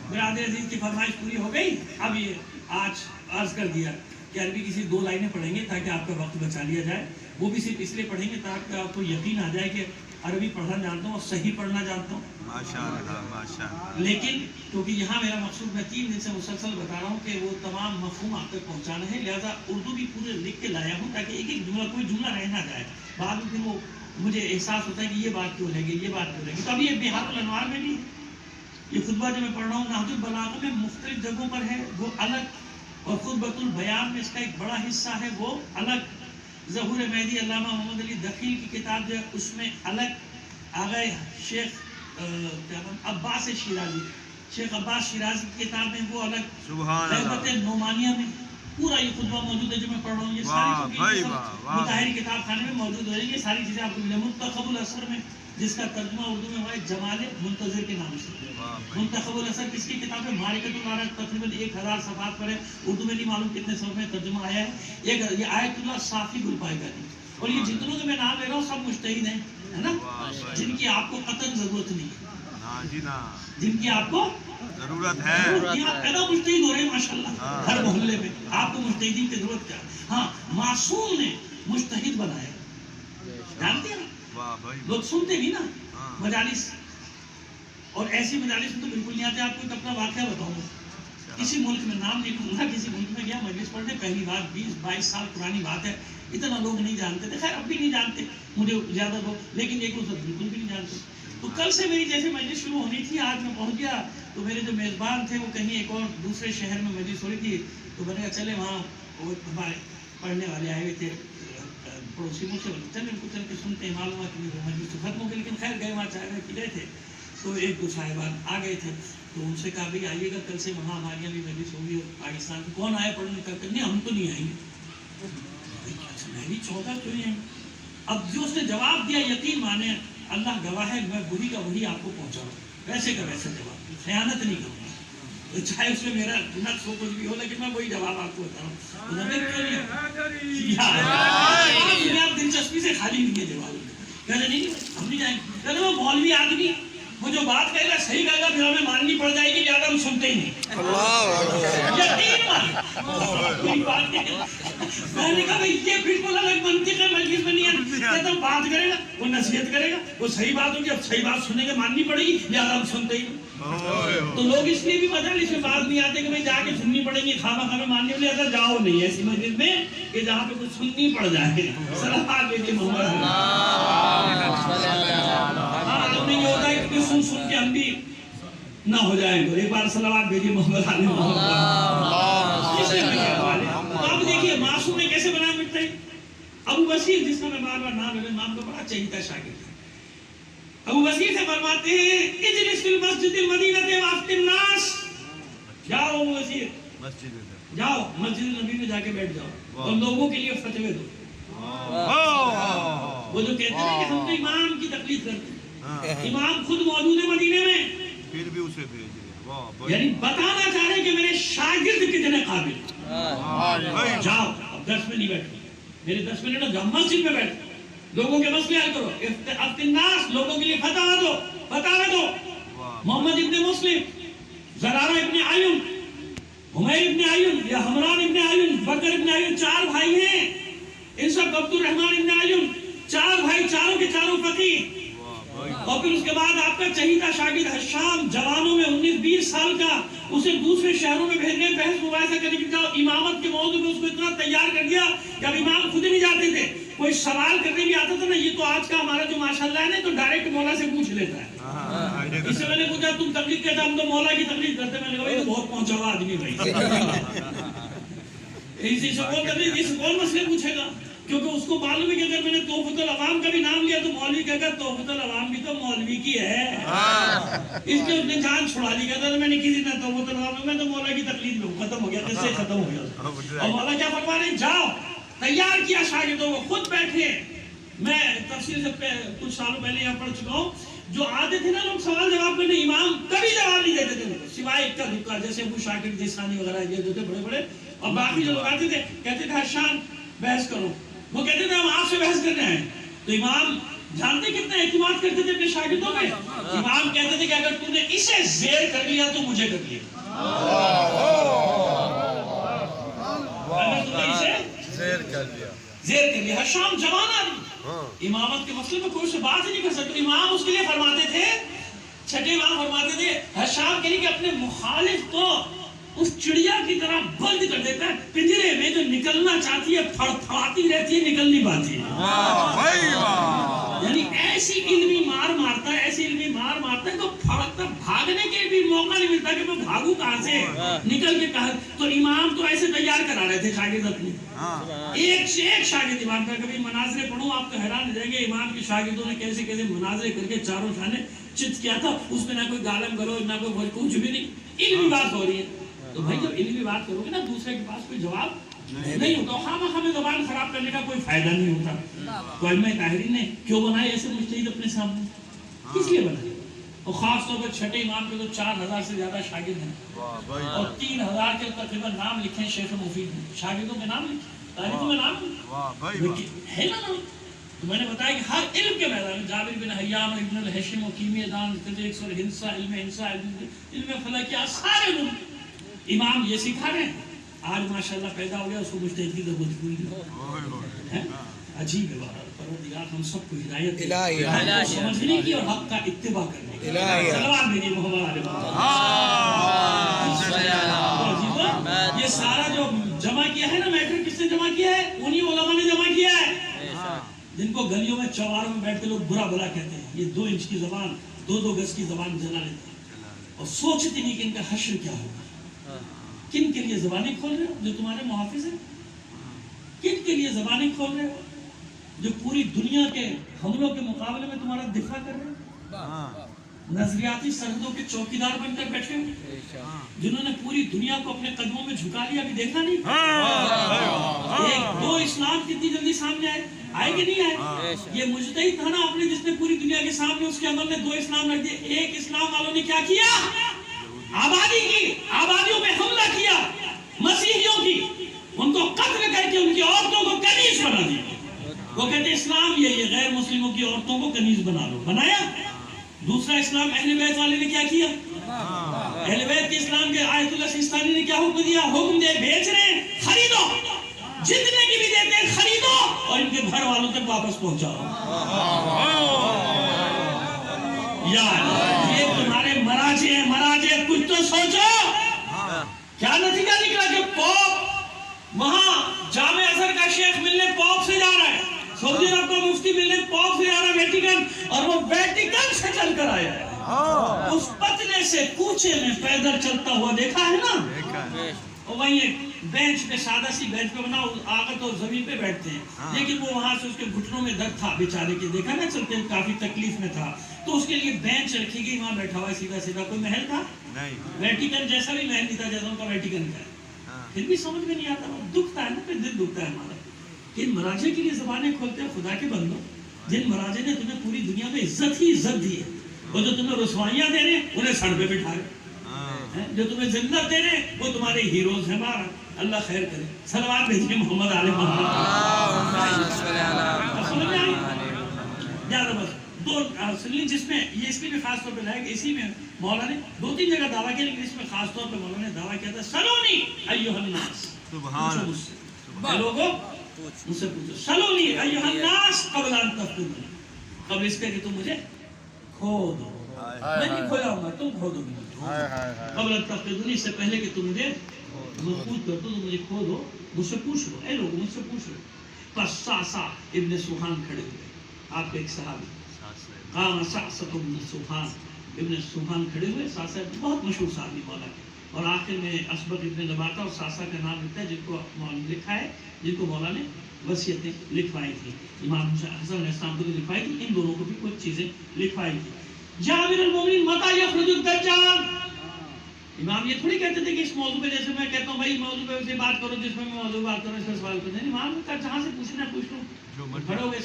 [SPEAKER 1] برادر عزیز کی فرمائش پوری ہو گئی، اب یہ آج عرض کر دیا کہ عربی کسی دو لائنیں پڑھیں گے تاکہ آپ کا وقت بچا لیا جائے، وہ بھی صرف اس لیے پڑھیں گے تاکہ آپ کو یقین آ جائے کہ عربی پڑھنا جانتا ہوں اور صحیح پڑھنا جانتا ہوں،
[SPEAKER 2] ماشاءاللہ ماشاءاللہ،
[SPEAKER 1] لیکن کیونکہ یہاں میرا مقصود میں 3 دن سے مسلسل بتا رہا ہوں کہ وہ تمام مفہوم آپ تک پہنچانا ہے، لہذا اردو بھی پورے لکھ کے لایا ہوں تاکہ ایک ایک جملہ کوئی جملہ رہ نہ جائے، بعد میں پھر وہ مجھے احساس ہوتا ہے کہ یہ بات کیوں رہ گئی، یہ بات کیوں رہ گئی۔ تو اب یہ بہار الانوار میں بھی یہ خطبہ جو میں پڑھ رہا ہوں نہج البلاغہ میں مختلف جگہوں پر ہے وہ الگ، اور خطبۃ البیان میں اس کا ایک بڑا حصہ ہے وہ الگ، ظہور مہدی علامہ محمد علی دخیل کی کتاب جو ہے اس میں الگ، آگئے شیخ عباس شیرازی، شیخ عباس شیرازی کی کتاب میں وہ الگ،
[SPEAKER 2] سبحان اللہ،
[SPEAKER 1] غیبت نعمانیہ میں پورا یہ خطبہ موجود ہے جو میں پڑھ رہا ہوں، یہ ساری مطہر کتاب خانے میں موجود ہے، یہ ساری چیزیں آپ کو ملیں۔ منتخب الاثر میں جس کا ترجمہ اردو میں ہوا ہے جمال منتظر کے نام سے، منتخب الاثر کس کی کتاب ہے؟ معرکۃ العرب، تقریباً 1000 صفحات پر ہے، اردو میں نہیں معلوم کتنے صفحے میں ترجمہ آیا ہے، یہ آیت اللہ صافی گلپائیگانی، اور یہ جتنوں کے میں نام لے رہا ہوں سب مجتہد ہیں، ہے نا، جن کی آپ کو قطعاً ضرورت نہیں ہے، جن کی آپ کو
[SPEAKER 2] ضرورت ہے،
[SPEAKER 1] یہاں پیدا مجتہد ہو رہے ہیں ماشاءاللہ ہر محلے میں، آپ کو مجتہدین کی ضرورت کیا؟ ہاں معصوم نے مجتہد بنایا، جانتے ہیں لوگ سنتے بھی نا مجالس، اور ایسی مجالس میں تو بالکل نہیں آتے۔ آپ کو ایک اپنا واقعہ بتاؤں گا، کسی ملک میں نام نہیں لوں گا، کسی ملک میں گیا مجلس پڑھنے، پہلی بار 20-22 سال پرانی بات ہے، اتنا لوگ نہیں جانتے تھے، خیر اب بھی نہیں جانتے مجھے زیادہ لوگ، لیکن ایک دوسرے بالکل بھی نہیں جانتے۔ تو کل سے میری جیسے مجلس شروع ہونی تھی، آج میں پہنچ گیا تو میرے جو میزبان تھے وہ کہیں ایک اور دوسرے شہر میں مجلس ہو رہی تھی، تو میں نے کہا چلے وہاں وہ ہمارے پڑھنے والے آئے ہوئے تھے پڑوسی، مجھ سے چلے ان کو چل کے سنتے ہیں، معلوم ہوا کہ مجلس تو ختم ہو گئی، لیکن خیر گئے وہاں چائے پی رہے تھے، تو ایک دو صاحبان آ گئے تھے، تو ان سے کہا بھائی آئیے گا کل سے وہاں ہمارے یہاں بھی مجلس ہوگی پاکستان میں، کون آئے پڑھنے کرتے؟ نہیں ہم تو نہیں آئیں گے، میں بھی چونکا کیوں نہیں آئیں گے؟ اب جو اس نے جواب دیا یقین مانے اللہ گواہ ہے میں وہی کا وہی آپ کو پہنچا رہا ہوں، ویسے کا ویسا جواب، خیانت نہیں کروں گا، چاہے اس میں میرا نقص ہو کچھ بھی ہو، لیکن میں وہی جواب آپ کو بتا رہا ہوں۔ انہوں نے کیوں نہیں آپ دلچسپی سے خالی نہیں ہے جواب، کہتے نہیں ہم نہیں جائیں گے، کہتے وہ مولوی آدمی وہ جو بات کہے گا صحیح کہے گا پھر ہمیں ماننی پڑ جائے گی لہٰذا ہم سنتے ہی نہیں یقین مان کوئی بات نہیں میں نے کہا یہ بالکل الگ منطق ہے مجلس میں نہیں ہے کہتا ہوں بات کرے گا وہ نصیحت کرے گا وہ صحیح بات ہوگی اب صحیح بات سنیں گے ماننی پڑے گی لہٰذا ہم سنتے ہی نہیں تو لوگ اس لیے بھی مجالس میں بات نہیں آتے کہ میں جا کے سننی پڑے گی خواہ خواہ ماننے والے اگر جاؤ نہیں ایسی مجلس میں کہ جہاں پہ کچھ سننی پڑ جائے صلوات بھیجیے محمد ہاں نہیں ہوتا ہے کہ سن سن کے ہم بھی نہ ہو جائیں گے ایک بار صلوات بھیجیے محمد علی تو اب دیکھیے معصوم نے کیسے بنایا مٹتا ہے ابو بصیر جس کا میں بار بار نام ہے امام کا بڑا چہیتا شاگرد ہے ابو بصیر سے فرماتے ہیں اجلس فی المسجد المدینہ وافت الناس جاؤ ابو بصیر جاؤ مسجد نبی میں جا کے بیٹھ جاؤ اور لوگوں کے لیے فتوے دو وہ جو کہتے ہیں کہ ہم تو امام کی تقلید کرتے ہیں امام خود موجود ہے مدینے میں
[SPEAKER 2] پھر بھی اسے بھیج دیا
[SPEAKER 1] یعنی بتانا چاہ رہے کہ میرے شاگرد کتنے قابل جاؤ اب 10 میں نہیں بیٹھو میرے 10 منٹ نہ جاؤ مسجد میں بیٹھو لوگوں کے مسئلے حل کرو افت الناس لوگوں کے لیے فتوا دو محمد ابن مسلم زرارہ ابن عیون حمیر ابن عیون یا حمران ابن عیون بکر ابن عیون 4 بھائی ہیں ان سب عبد الرحمن ابن عیون 4 بھائی چاروں کے چاروں فقیہ اور پھر اس کے بعد آپ کا چہیتا شاگرد حشام جوانوں میں 19-20 سال کا اسے دوسرے شہروں میں بھیجنے بحث مباحثہ کرنے کی امامت کے موضوع میں اس کو اتنا تیار کر دیا کہ اب امام خود ہی نہیں جاتے تھے کوئی سوال کرنے بھی آتا تھا نا یہ تو آج کا ہمارا جو ماشاءاللہ ہے نا تو ڈائریکٹ مولا سے پوچھ لیتا ہے اس سے میں نے پوچھا تم تقلید کہتا ہم تو مولا کی تقلید کرتے میں نے کہا یہ تو بہت پہنچا ہوا آدمی بھائی اسی سے کون کرنے اس کون مسئلے پوچھے گا کیونکہ اس کو معلوم ہے کہ اگر میں نے توفت العوام کا بھی نام لیا تو مولوی کہے گا توفت العوام بھی تو مولوی کی ہے اس لیے اس نے جان چھڑا دی کہتا میں نے کسی نہ توفت العوام میں تو مولا کی تقلید میں ختم ہو گیا قصے ختم ہو گیا اور مولا کیا فرما رہے جاؤ تیار کیا شاگردوں کو خود بیٹھے میں تفسیر سے کچھ سالوں پہلے یہاں پڑھ چکا ہوں جو آتے تھے نا لوگ سوال جواب کرنے امام کبھی جواب نہیں دیتے تھے سوائے اکا دکا جیسے ابو شاکر جیسانی وغیرہ یہ جو تھے بڑے بڑے اور باقی جو لوگ آتے تھے کہتے تھے حشام بحث کرو وہ کہتے تھے ہم آپ سے بحث کرنے آئے تو امام جانتے کتنا اعتماد کرتے تھے اپنے شاگردوں میں امام کہتے تھے کہ اگر تم نے اسے زیر کر لیا تو مجھے کر لیا اگر تم نے اسے زیر کر لیا حشام جوان آدمی امامت کے مسئلے میں کوئی سے بات ہی نہیں کر سکتے امام اس کے لیے فرماتے تھے چھٹے امام فرماتے تھے حشام کے لیے کہ اپنے مخالف کو اس چڑیا کی طرح بند کر دیتا ہے پنجرے میں جو نکلنا چاہتی ہے پھڑپھڑاتی رہتی ہے نکل نہیں پاتی یعنی ایسی علمی مار مارتا ہے ایسی علمی مار مارتا ہے تو پھڑکتا بھاگنے کے بھی موقع نہیں ملتا کہ میں بھاگوں کہاں سے نکل کے کہاں تو امام تو ایسے تیار کرا رہے تھے شاگرد اپنے ایک سے ایک شاگرد امام کا کبھی مناظرے پڑھوں آپ تو حیران ہو جائیں گے امام کے شاگردوں نے کیسے کیسے مناظرے کر کے چاروں شانے چت کیا تھا اس میں نہ کوئی گالم گلوچ نہ کوئی کچھ بھی نہیں علمی بات ہو رہی ہے تو بھائی جب علمی بات کرو گے نا دوسرے کے پاس کوئی جواب نہیں ہوتا خواہ ہمیں زبان خراب کرنے کا کوئی فائدہ نہیں ہوتا تو علماء طاہرین نے کیوں بنائے ایسے مجتہد اپنے سامنے کس لیے بنائے اور خاص طور پر چھٹے امام پہ تو 4000 سے زیادہ شاگرد ہیں اور 3000 کے تقریباً نام لکھے ہیں شیخ مفید نے شاگردوں کے نام لکھے طالبوں میں نام ہے نا تو میں نے بتایا کہ ہر علم کے میدان میں جابر بن حیان ابن الحشم و کیمیہ دان فزکس اور ہندسہ علم فلکیہ سارے علوم امام یہ سکھا رہے ہیں آج ماشاءاللہ پیدا ہو گیا اس کو مجتہد کی ضرورت ہوئی نہیں عجیب ہے پروردگار ہم سب کو ہدایت دے سمجھنے کی اور حق کا اتباع کرنے کی صلوات بھیجیے محمد علیہ وسلم یہ سارا جو جمع کیا ہے نا میٹر کس نے جمع کیا ہے انہی علماء نے جمع کیا ہے جن کو گلیوں میں چواروں میں بیٹھتے لوگ برا بلا کہتے ہیں یہ 2 انچ کی زبان 2 گز کی زبان جلا لیتے ہیں اور سوچتے نہیں کہ ان کا حشر کیا ہوگا کن کے لیے زبانیں کھول رہے ہو جو تمہارے محافظ ہیں کن کے لیے زبانیں کھول رہے ہو جو پوری دنیا کے حملوں کے مقابلے میں تمہارا دفاع کر رہے ہو نظریاتی سرحدوں کے چوکیدار بن کر بیٹھے ہو جنہوں نے پوری دنیا کو اپنے قدموں میں جھکا لیا ابھی دیکھا نہیں 2 اسلام کتنی جلدی سامنے آئے کہ نہیں آئے یہ مجتہد تھا نا آپ نے جس نے پوری دنیا کے سامنے اس کے عمل نے 2 اسلام رکھ دیے ایک اسلام والوں نے کیا کیا آبادی کی آبادیوں میں حملہ کیا مسیحیوں کی ان کو قتل کر کے ان کی عورتوں کو کنیز بنا دیا وہ کہتے اسلام یہ غیر مسلموں کی عورتوں کو کنیز بنا لو بنایا دوسرا اسلام اہل بیت والے نے کیا کیا؟ اہل بیت کے اسلام کے آیت اللہ سیستانی نے کیا حکم دیا؟ حکم دے بیچ رہے ہیں خریدو، جتنے کی بھی دیتے ہیں خریدو اور ان کے گھر والوں تک واپس پہنچاؤ. یار یہ تمہارے مراجع ہیں، مراجع کچھ تو سوچو. کیا نتیجہ نکلا کہ پوپ وہاں جامع ازہر کا شیخ ملنے پوپ سے جا رہا ہے، سعودی عرب کا مفتی ملنے پوپ سے جا رہا ہے ویٹیکن، اور وہ ویٹیکن سے چل کر آیا ہے. اس پتلے سے کوچے میں پیدل چلتا ہوا دیکھا ہے نا. اور وہیں ایک بینچ پہ، سادہ سی بینچ پہ بنا، آگے تو زمین پہ بیٹھتے ہیں، لیکن وہ وہاں سے اس کے گھٹنوں میں درد تھا بیچارے کے، دیکھا نا چلتے کافی تکلیف میں تھا، تو اس کے لیے بینچ رکھی گئی، وہاں بیٹھا ہوا سیدھا سیدھا. کوئی محل تھا؟ ویٹیکن جیسا بھی محل نہیں تھا جیسا ان کا ویٹیکن کا ہے. پھر بھی سمجھ میں نہیں آتا، دکھتا ہے نا، پھر دل دکھتا ہے ہمارا. ان مراجع کے لیے زبانیں کھولتے ہیں. خدا کے بندو، جن مراجع نے تمہیں پوری دنیا میں عزت ہی عزت دی ہے، وہ جو تمہیں رسوائیاں دے رہے ہیں انہیں سر پہ بٹھا رہے، جو تمہیں ذلت دے رہے ہیں وہ تمہارے ہیروز ہیں. بارہ اللہ خیر کرے. صلوات بھیجیے محمد علیہ محمد. سمجھ میں آئی؟ زیادہ بس دو سنلی، جس میں یہ اس میں بھی خاص طور پہ لائے گا، اسی میں مولا نے 2-3 جگہ دعویٰ کیا، لیکن اس میں خاص طور پہ مولا نے دعویٰ کیا تھا سلونی ایھا الناس.
[SPEAKER 2] سبحان اللہ.
[SPEAKER 1] اے لوگوں مجھ سے پوچھو، سلونی ایھا الناس قبل ان تفقدونی، قبل اس کے کہ تم مجھے کھو دو. میں نہیں کھویا ہوں گا، تم کھو دو مجھے. قبل ان تفقدونی، اس سے پہلے کہ تم مجھے مضبوط کر دو، تو مجھے کھو دو، مجھ سے پوچھ لو. اے لوگوں مجھ سے پوچھ لو. پس ساسا ابن سوحان کھڑے ہوئے، آپ کے ایک صحابی قام ساسا ابن سوحان، ابن سوحان کھڑے ہوئے. ساسا بہت مشہور صحابی مولا کے، اور آخر میں اسبق ابن نباتہ اور ساسا کا نام لکھتا ہے، جن کو لکھا ہے، جن کو مولا نے وصیتیں لکھوائی تھی. امام حسن علیہ السلام کو بھی لکھوائی تھی، ان دونوں کو بھی کچھ چیزیں لکھوائی تھی. جابر المومنین متی یخرج الدجال. امام یہ تھوڑی کہتے تھے کہ اس موضوع پہ، جیسے میں کہتا ہوں بھائی موضوع پہ اسے بات کرو جس میں میں موضوع بات کروں، اس پہ سوال کرتے ہیں. امام کا جہاں سے پوچھنا پوچھ لو. کھڑے ہو گئے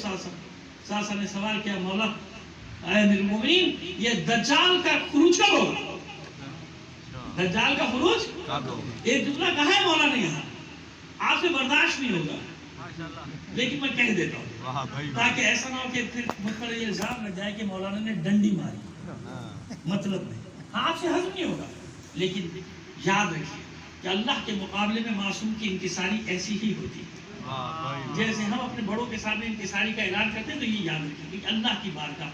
[SPEAKER 1] ساسا نے سوال کیا، مولا اے امیر المومنین، یہ دجال کا خروج کب ہوگا؟ دجال کا خروج ایک جملہ کہا ہے مولا نے یہاں، آپ سے برداشت نہیں ہوگا، لیکن میں کہہ دیتا ہوں تاکہ ایسا نہ ہو کہ پھر مجھ پر یہ الزام لگ جائے کہ مولانا نے ڈنڈی ماری. مطلب نہیں، آپ سے ہضم نہیں ہوگا، لیکن یاد رکھیے کہ اللہ کے مقابلے میں معصوم کی انکساری ایسی ہی ہوتی ہے. جیسے ہم اپنے بڑوں کے سامنے انکساری کا اعلان کرتے ہیں، تو یہ یاد رکھیے کہ اللہ کی بارگاہ،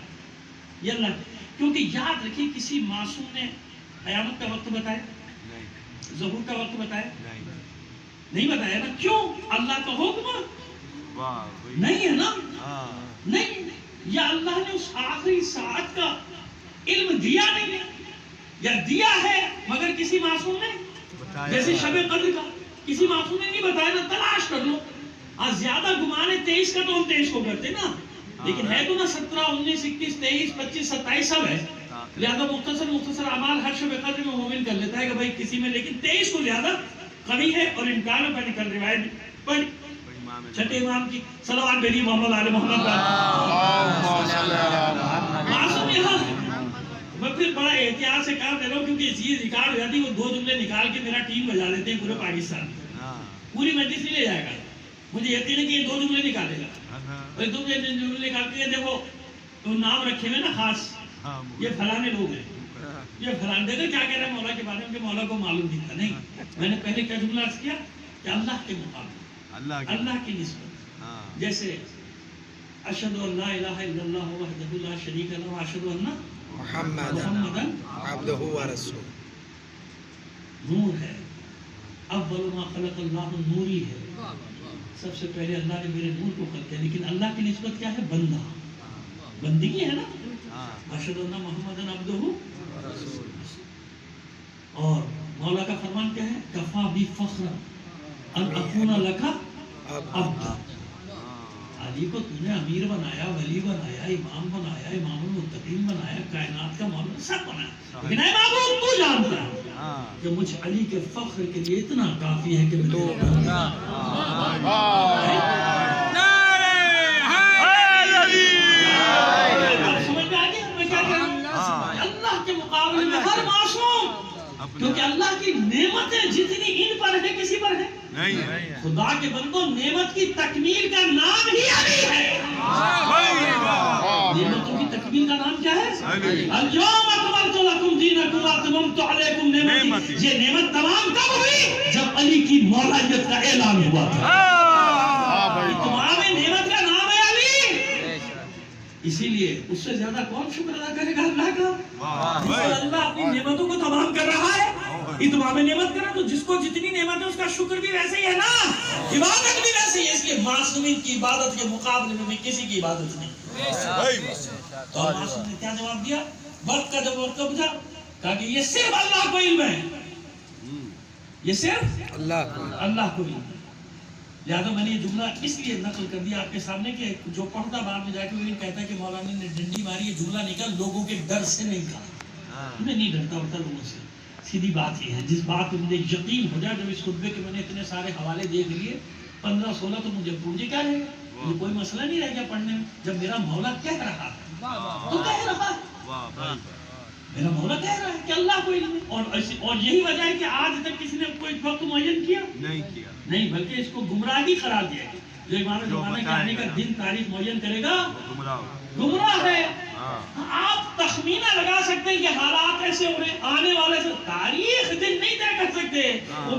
[SPEAKER 1] یہ اللہ، کیونکہ یاد رکھیے کسی معصوم نے قیامت کا وقت بتایا، ظہور کا وقت بتایا نہیں بتایا نا. کیوں؟ اللہ کا حکم نہیں ہے نا. نہیں، یا اللہ نے اس آخری ساعت کا علم دیا نہیں ہے، یا دیا ہے مگر کسی معصوم نے، جیسے شب قدر کا کسی معصوم نے نہیں بتایا نا. تلاش کر لو. آج زیادہ گمان ہے 23 کا، تو ہم 23 کو کرتے نا، لیکن ہے تو نا 17 19 21 23 25 27 سب ہے. لہذا مختصر اعمال ہر شب قدر میں مومن کر لیتا ہے کہ بھائی کسی میں، لیکن 23 کو زیادہ قوی ہے. اور امکان میں پڑھی کل روایت پڑھ چھٹے امام کی. صلوات بھیجیے محمد علیہ محمد. معصوم یہاں ہے. میں پھر بڑا احتیاط سے کام کر رہا ہوں، کیونکہ اس چیز ریکارڈ ہو جاتی، وہ 2 جملے نکال کے میرا ٹیم بجا دیتے ہیں پورے پاکستان میں. پوری مجلس نہیں لے جائے گا، مجھے یقین ہے کہ یہ 2 جملے نکالے گا. اور 2 جملے نکال کے دیکھو تو نام رکھے ہوئے نا خاص، یہ فلانے لوگ ہیں، یہ فلانے. دیکھو کیا کہہ رہے ہیں مولا کے بارے میں، کہ مولا کو معلوم نہیں تھا. نہیں، میں نے پہلے کیا جملہ عرض کیا کہ اللہ کے مقابلے، اللہ کی نسبت. جیسے اشہدو ان لا الہ الا اللہ وحدہ لا شریک لہ واشہدو ان محمدًا
[SPEAKER 5] عبدہ ورسولہ.
[SPEAKER 1] نور ہے، اول ما خلق اللہ نوری ہے. سب سے پہلے اللہ نے میرے نور کو خلق کیا. لیکن اللہ کی نسبت کیا ہے؟ بندہ، بندگی ہے نا. اشہدو ان محمدًا عبدہ ورسولہ. اور مولا کا فرمان کیا ہے؟ کفا بی فخرا ان اکون لک عبدا. علی کو تو نے امیر بنایا، ولی بنایا، امام بنایا، امام المتقین بنایا، کائنات کا مولا سب بنایا. لیکن اے معبود تو جانتا ہے کہ مجھ علی کے فخر کے لیے اتنا کافی ہے کہ میں تو سمجھ میں آ گیا میں کیا کہہ رہا ہوں. اللہ کے مقابلے میں ہر معصوم، کیونکہ اللہ کی نعمتیں جتنی ان پر ہے کسی پر ہے نہیں. خدا کے بندوں، نعمت کی تکمیل کا نام ہی علی ہے. نعمتوں کی تکمیل کا نام کیا ہے؟ اليوم اکملت لکم دینکم واتممت علیکم نعمتی. یہ نعمت تمام کب ہوئی؟ جب علی کی مولایت کا اعلان ہوا تھا. تمام نعمت کا نام ہے علی. اسی لیے اس سے زیادہ کون شکر ادا کرے گا اللہ کا؟ جس پر اللہ اپنی نعمتوں کو تمام کر رہا ہے. اتمام نعمت کرنا تو جس کو جتنی نعمت ہے اس کا شکر بھی ویسے ہی ہے نا, عبادت بھی ویسے ہی ہے. اس لیے معصومین کی عبادت کے مقابلے میں کسی کی عبادت نہیں. تو معصوم نے کیا جواب دیا؟ وقت کا جب وقت پوچھا کہا کہ یہ صرف اللہ کو علم ہے, یہ صرف اللہ کو علم ہے. لہذا میں نے یہ جملہ اس لیے نقل کر دیا آپ کے سامنے کہ جو پڑھتا بعد میں جا کے وہ کہتا ہے کہ مولانا نے ڈنڈی ماری, یہ جملہ نکلا لوگوں کے ڈر سے نہیں کہا. میں نہیں ڈرتا ہوتا لوگوں سے. سیدھی بات یہ ہے, جس بات پہ مجھے یقین ہو جائے, جب اس خطبے کے میں نے اتنے سارے حوالے دیکھ لیے 15-16 تو مجھے کیا رہے گا, مجھے کوئی مسئلہ نہیں رہ گیا پڑھنے میں. جب میرا مولا کہہ رہا ہے تو کہہ رہا ہے, میرا مولا کہہ رہا ہے کہ اللہ کو علم ہے. اور یہی وجہ ہے کہ آج تک کسی نے کوئی وقت معین کیا نہیں, بلکہ اس کو گمراہی قرار دیا ہے. جو امام زمانہ کے آنے کا دن تاریخ معین کرے گا گمراہ ہے. آپ تخمینہ لگا سکتے ہیں کہ حالات ایسے ہو رہے, آنے والے سے تاریخ دن نہیں طے کر سکتے. وہ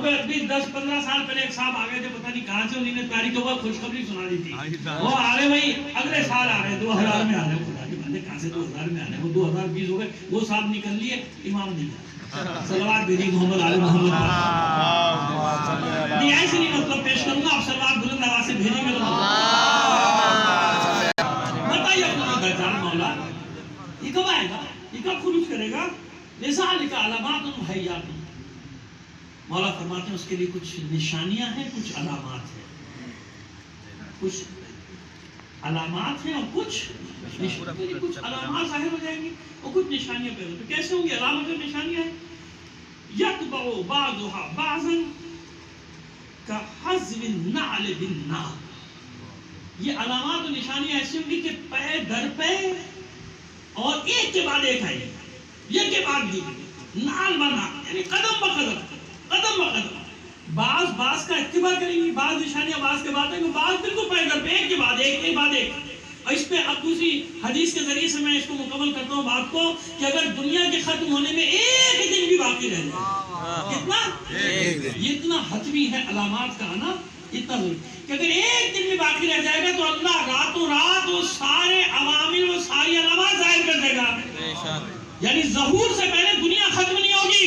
[SPEAKER 1] 10-15 سال پہلے ایک صاحب آ گئے تھے, پتہ نہیں کہاں سے, انہوں نے تاریخ کے بعد خوشخبری سنا دی تھی. وہ آ رہے بھائی اگلے سال آ رہے 2000 میں آ رہے, خدا کی بات ہے کہاں سے 2000 میں آ رہے, وہ 2020 ہو گئے. وہ صاحب نکل لیے, امام نہیں آیا. صلوات بھیجیے محمد علی محمد. نہیں ایسے نہیں مطلب پیش کروں گا, آپ صلوات بلند آواز سے بھیجیں گے تو بتائیے اپنا پہچان مولا یہ کب آئے گا, یہ کب خروج کرے گا؟ لذالک علامات مہیات. مولا فرماتے ہیں اس کے لیے کچھ نشانیاں ہیں, کچھ علامات ہیں. کچھ علامات ہیں اور کچھ علامات ظاہر ہو جائیں گی اور کچھ نشانیاں پیدا. تو کیسے ہوں گی علامات اور نشانیاں ہیں؟ یتبع بعضها بعضا کحزو النعل بالنعل. یہ علامات اور نشانیاں ایسی ہوں گی کہ پے در پے اور ایک کے بعد ایک آئے گی, یہ کے بعد دی نال بنا, یعنی قدم بقدم. بعض کا اتباع کریں گی, بعض نشانیاں بعض کے بعد آئیں گی, بعض بالکل پے در پے ایک کے بعد ایک. اور اس پہ اب دوسری حدیث کے ذریعے سے میں اس کو مکمل کرتا ہوں بات کو, کہ اگر دنیا کے ختم ہونے میں ایک دن بھی باقی رہ جائے, کتنا یہ اتنا حتمی ہے علامات کا آنا, اتنا ضروری کہ اگر ایک دن بھی باقی رہ جائے گا تو اللہ راتوں رات وہ سارے عوامل وہ ساری علامات ظاہر کر دے گا. یعنی ظہور سے پہلے دنیا ختم نہیں ہوگی,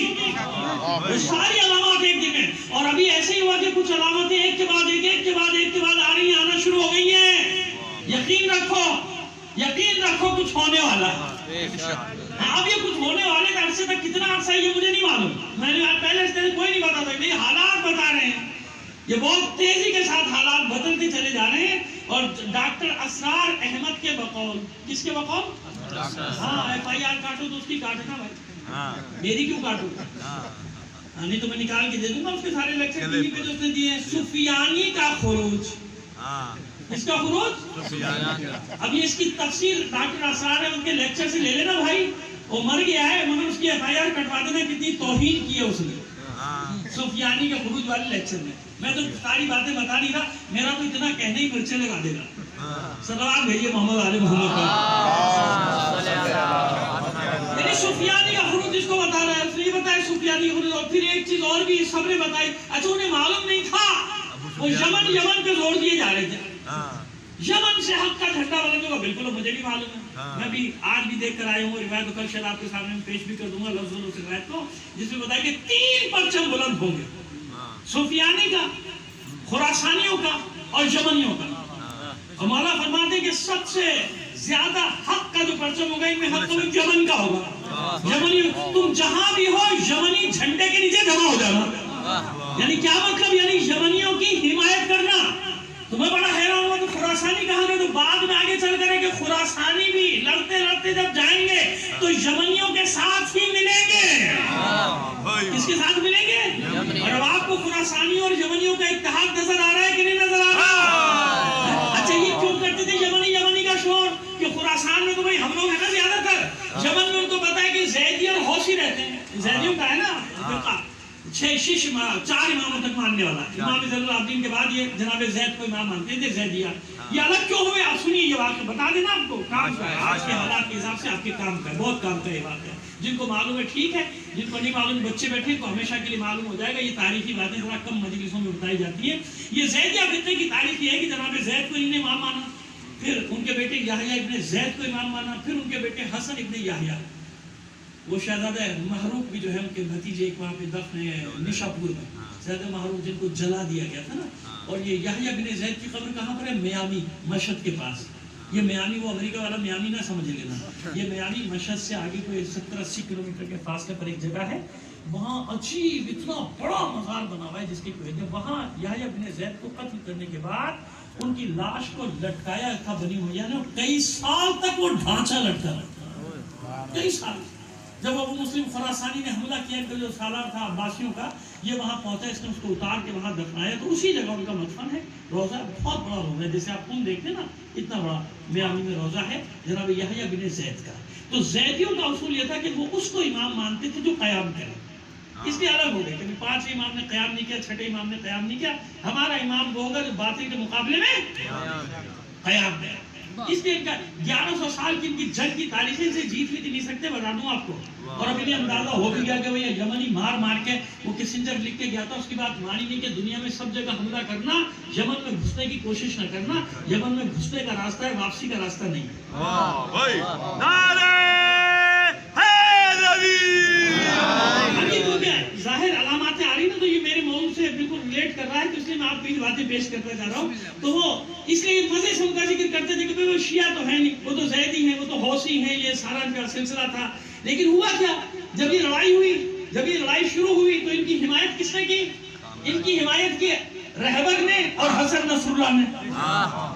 [SPEAKER 1] وہ ساری علامات ایک دن میں. اور ابھی ایسے ہی ہوا کہ کچھ علامتیں ایک کے بعد ایک آ رہی ہیں, آنا شروع ہو گئی ہیں. یقین رکھو کچھ ہونے والا ہے. اب یہ کچھ ہونے والے کا عرصے تک کتنا عرصہ ہے یہ مجھے نہیں معلوم, میں نے پہلے سے کوئی نہیں بتا سکتا. یہ حالات بتا رہے ہیں, یہ بہت تیزی کے ساتھ حالات بدلتے چلے جا رہے ہیں. اور ڈاکٹر اسرار احمد کے بقول, کس کے بقول؟ ہاں FIR کاٹو تو اس کی کاٹنا بھائی, میری کیوں کاٹو؟ نہیں تو میں نکال کے دے دوں گا اس کے سارے لیکچر ٹی وی پہ جو اس نے دیے ہیں. سفیانی کا خروج, اس کا خروج. اب یہ اس کی تفصیل ڈاکٹر اسرار احمد کے لیکچر سے لے لینا بھائی. وہ مر گیا ہے مگر اس کی FIR کٹوا دینا, کتنی توہین کی ہے اس نے سفیانی کے خروج والے لیکچر میں. میں تو ساری باتیں بتا نہیں رہا, میرا تو اتنا کہنے ہی مرچے لگا دے گا. صلوات بھیجیے محمد علی محمد پر. یعنی سفیانی کا خروج جس کو بتا رہا ہے اس نے یہ بتایا سفیانی کا خروج. اور پھر ایک چیز اور بھی سب نے بتائی, اچھا انہیں معلوم نہیں تھا, وہ یمن پہ زور دیے جا رہے تھے. یمن سے حق کا جھنڈا بلند ہوگا, بالکل مجھے بھی معلوم ہے. میں بھی آج بھی دیکھ کر آیا ہوں روایت, کل شاید آپ کے سامنے پیش بھی کر دوں گا لفظ اس روایت کو, جس میں بتایا کہ 3 پرچم بلند ہوں گے, سفیانی کا, خراسانیوں کا اور یمنیوں کا. اور مولا فرماتے ہیں کہ سب سے زیادہ حق کا جو پرچم ہوگا ان میں حق یمن کا ہوگا. یمنی, تم جہاں بھی ہو یمنی جھنڈے کے نیچے جمع ہو جانا. یعنی کیا مطلب, یعنی یمنیوں کی حمایت کرنا. تمہیں بڑا حیران ہوا کہ خراسانی کہاں گئے, تو بعد میں آگے چل کر کہ خراسانی بھی لڑتے جب جائیں گے تو یمنیوں کے ساتھ ہی ملیں گے. کس کے ساتھ ملیں گے؟ اور اب آپ کو خراسانیوں اور یمنیوں کا اتحاد نظر آ رہا ہے کہ نہیں نظر آ رہا؟ اچھا یہ کیوں کرتے تھے یمنی کا شور, کہ خراسان میں تو بھائی ہم لوگ ہیں نا زیادہ تر, یمن میں ان کو پتا ہے کہ زیدی اور حوثی رہتے ہیں. زیدیوں کا ہے نا فرقہ, چار اماموں تک ماننے والا. امام زین العابدین کے بعد یہ جناب زید کو امام مانتے تھے, زیدیہ. یہ الگ کیوں ہوئے آپ سنیے, یہ واقعہ بتا دینا آپ کو. کام کا ہے آج کے حالات کے حساب سے, آپ کے کام کا ہے, بہت کام کا یہ واقعہ. جن کو معلوم ہے ٹھیک ہے, جن کو نہیں معلوم بچے بیٹھے کو ہمیشہ کے لیے معلوم ہو جائے گا. یہ تاریخی باتیں ذرا کم مجلسوں میں بتائی جاتی ہیں. یہ زیدیہ فرقے کی تاریخ یہ ہے کہ جناب زید کو انہوں نے امام مانا, پھر ان کے بیٹے یحییٰ ابن زید کو امام مانا, پھر ان کے بیٹے حسن ابن یحییٰ, وہ شہزادہ محروق بھی جو ہے ان کے بھتیجے ایک وہاں پہ دفن ہے نشاپور میں, شہزادہ محروق جن کو جلا دیا گیا تھا نا. اور یہ یحییٰ ابن زید کی قبر کہاں پر ہے؟ میامی, مشہد کے پاس. یہ میامی وہ امریکہ والا میامی نہ سمجھ لینا, یہ میامی مشہد سے آگے کوئی 70-80 کلومیٹر کے فاصلے پر ایک جگہ ہے. وہاں عجیب اتنا بڑا مزار بنا ہوا ہے جس کی کوئی نہیں. وہاں یحییٰ ابن زید کو قتل کرنے کے بعد ان کی لاش کو لٹکایا تھا بنی ہوئی, یعنی کئی سال تک وہ ڈھانچہ لٹکا رہا, کئی سال. جب ابو مسلم خراسانی نے حملہ کیا کہ جو سالار تھا عباسیوں کا, یہ وہاں پہنچا, اس نے اس کو اتار کے وہاں دفنایا, تو اسی جگہ ان کا مدفن ہے. روزہ بہت بڑا روزہ ہے, جیسے آپ خود دیکھتے ہیں نا اتنا بڑا میامی میں روزہ ہے جناب یحییٰ بن زید کا. تو زیدیوں کا اصول یہ تھا کہ وہ اس کو امام مانتے تھے جو قیام کرے. اس لیے الگ ہو گئے کہ 5 امام نے قیام نہیں کیا, 6 امام نے قیام نہیں کیا. ہمارا امام وہ ہوگا جو باطل کے مقابلے میں قیام کرے. اس لیے ان کا 1100 سال کی ان کی جنگ کی تاریخیں سے جیت بھی نہیں سکتے, بتا دوں آپ کو. اور اب انہیں اندازہ ہو بھی گیا کہ وہ یہ یمنی مار مار کے وہ کسنجر لکھ کے گیا تھا, اس کی بات مانی نہیں کہ دنیا میں سب جگہ حملہ کرنا, یمن میں گھسنے کی کوشش نہ کرنا. یمن میں گھسنے کا راستہ ہے, واپسی کا راستہ نہیں. ظاہر علامات آ رہی نا, تو یہ میرے موضوع سے بالکل ریلیٹ کر رہا ہے, تو اس لیے میں آپ کو یہ باتیں پیش کرتا جا رہا ہوں. تو وہ اس لیے مزے سے ان کا ذکر کرتے تھے کہ وہ شیعہ تو ہے نہیں, وہ تو زیدی ہیں, وہ تو حوثی ہیں, یہ سارا ان کا سلسلہ تھا. لیکن ہوا کیا, جب یہ لڑائی ہوئی, جب یہ لڑائی شروع ہوئی تو ان کی حمایت کس نے کی؟ ان کی حمایت کی رہبر نے اور حسن نصر اللہ نے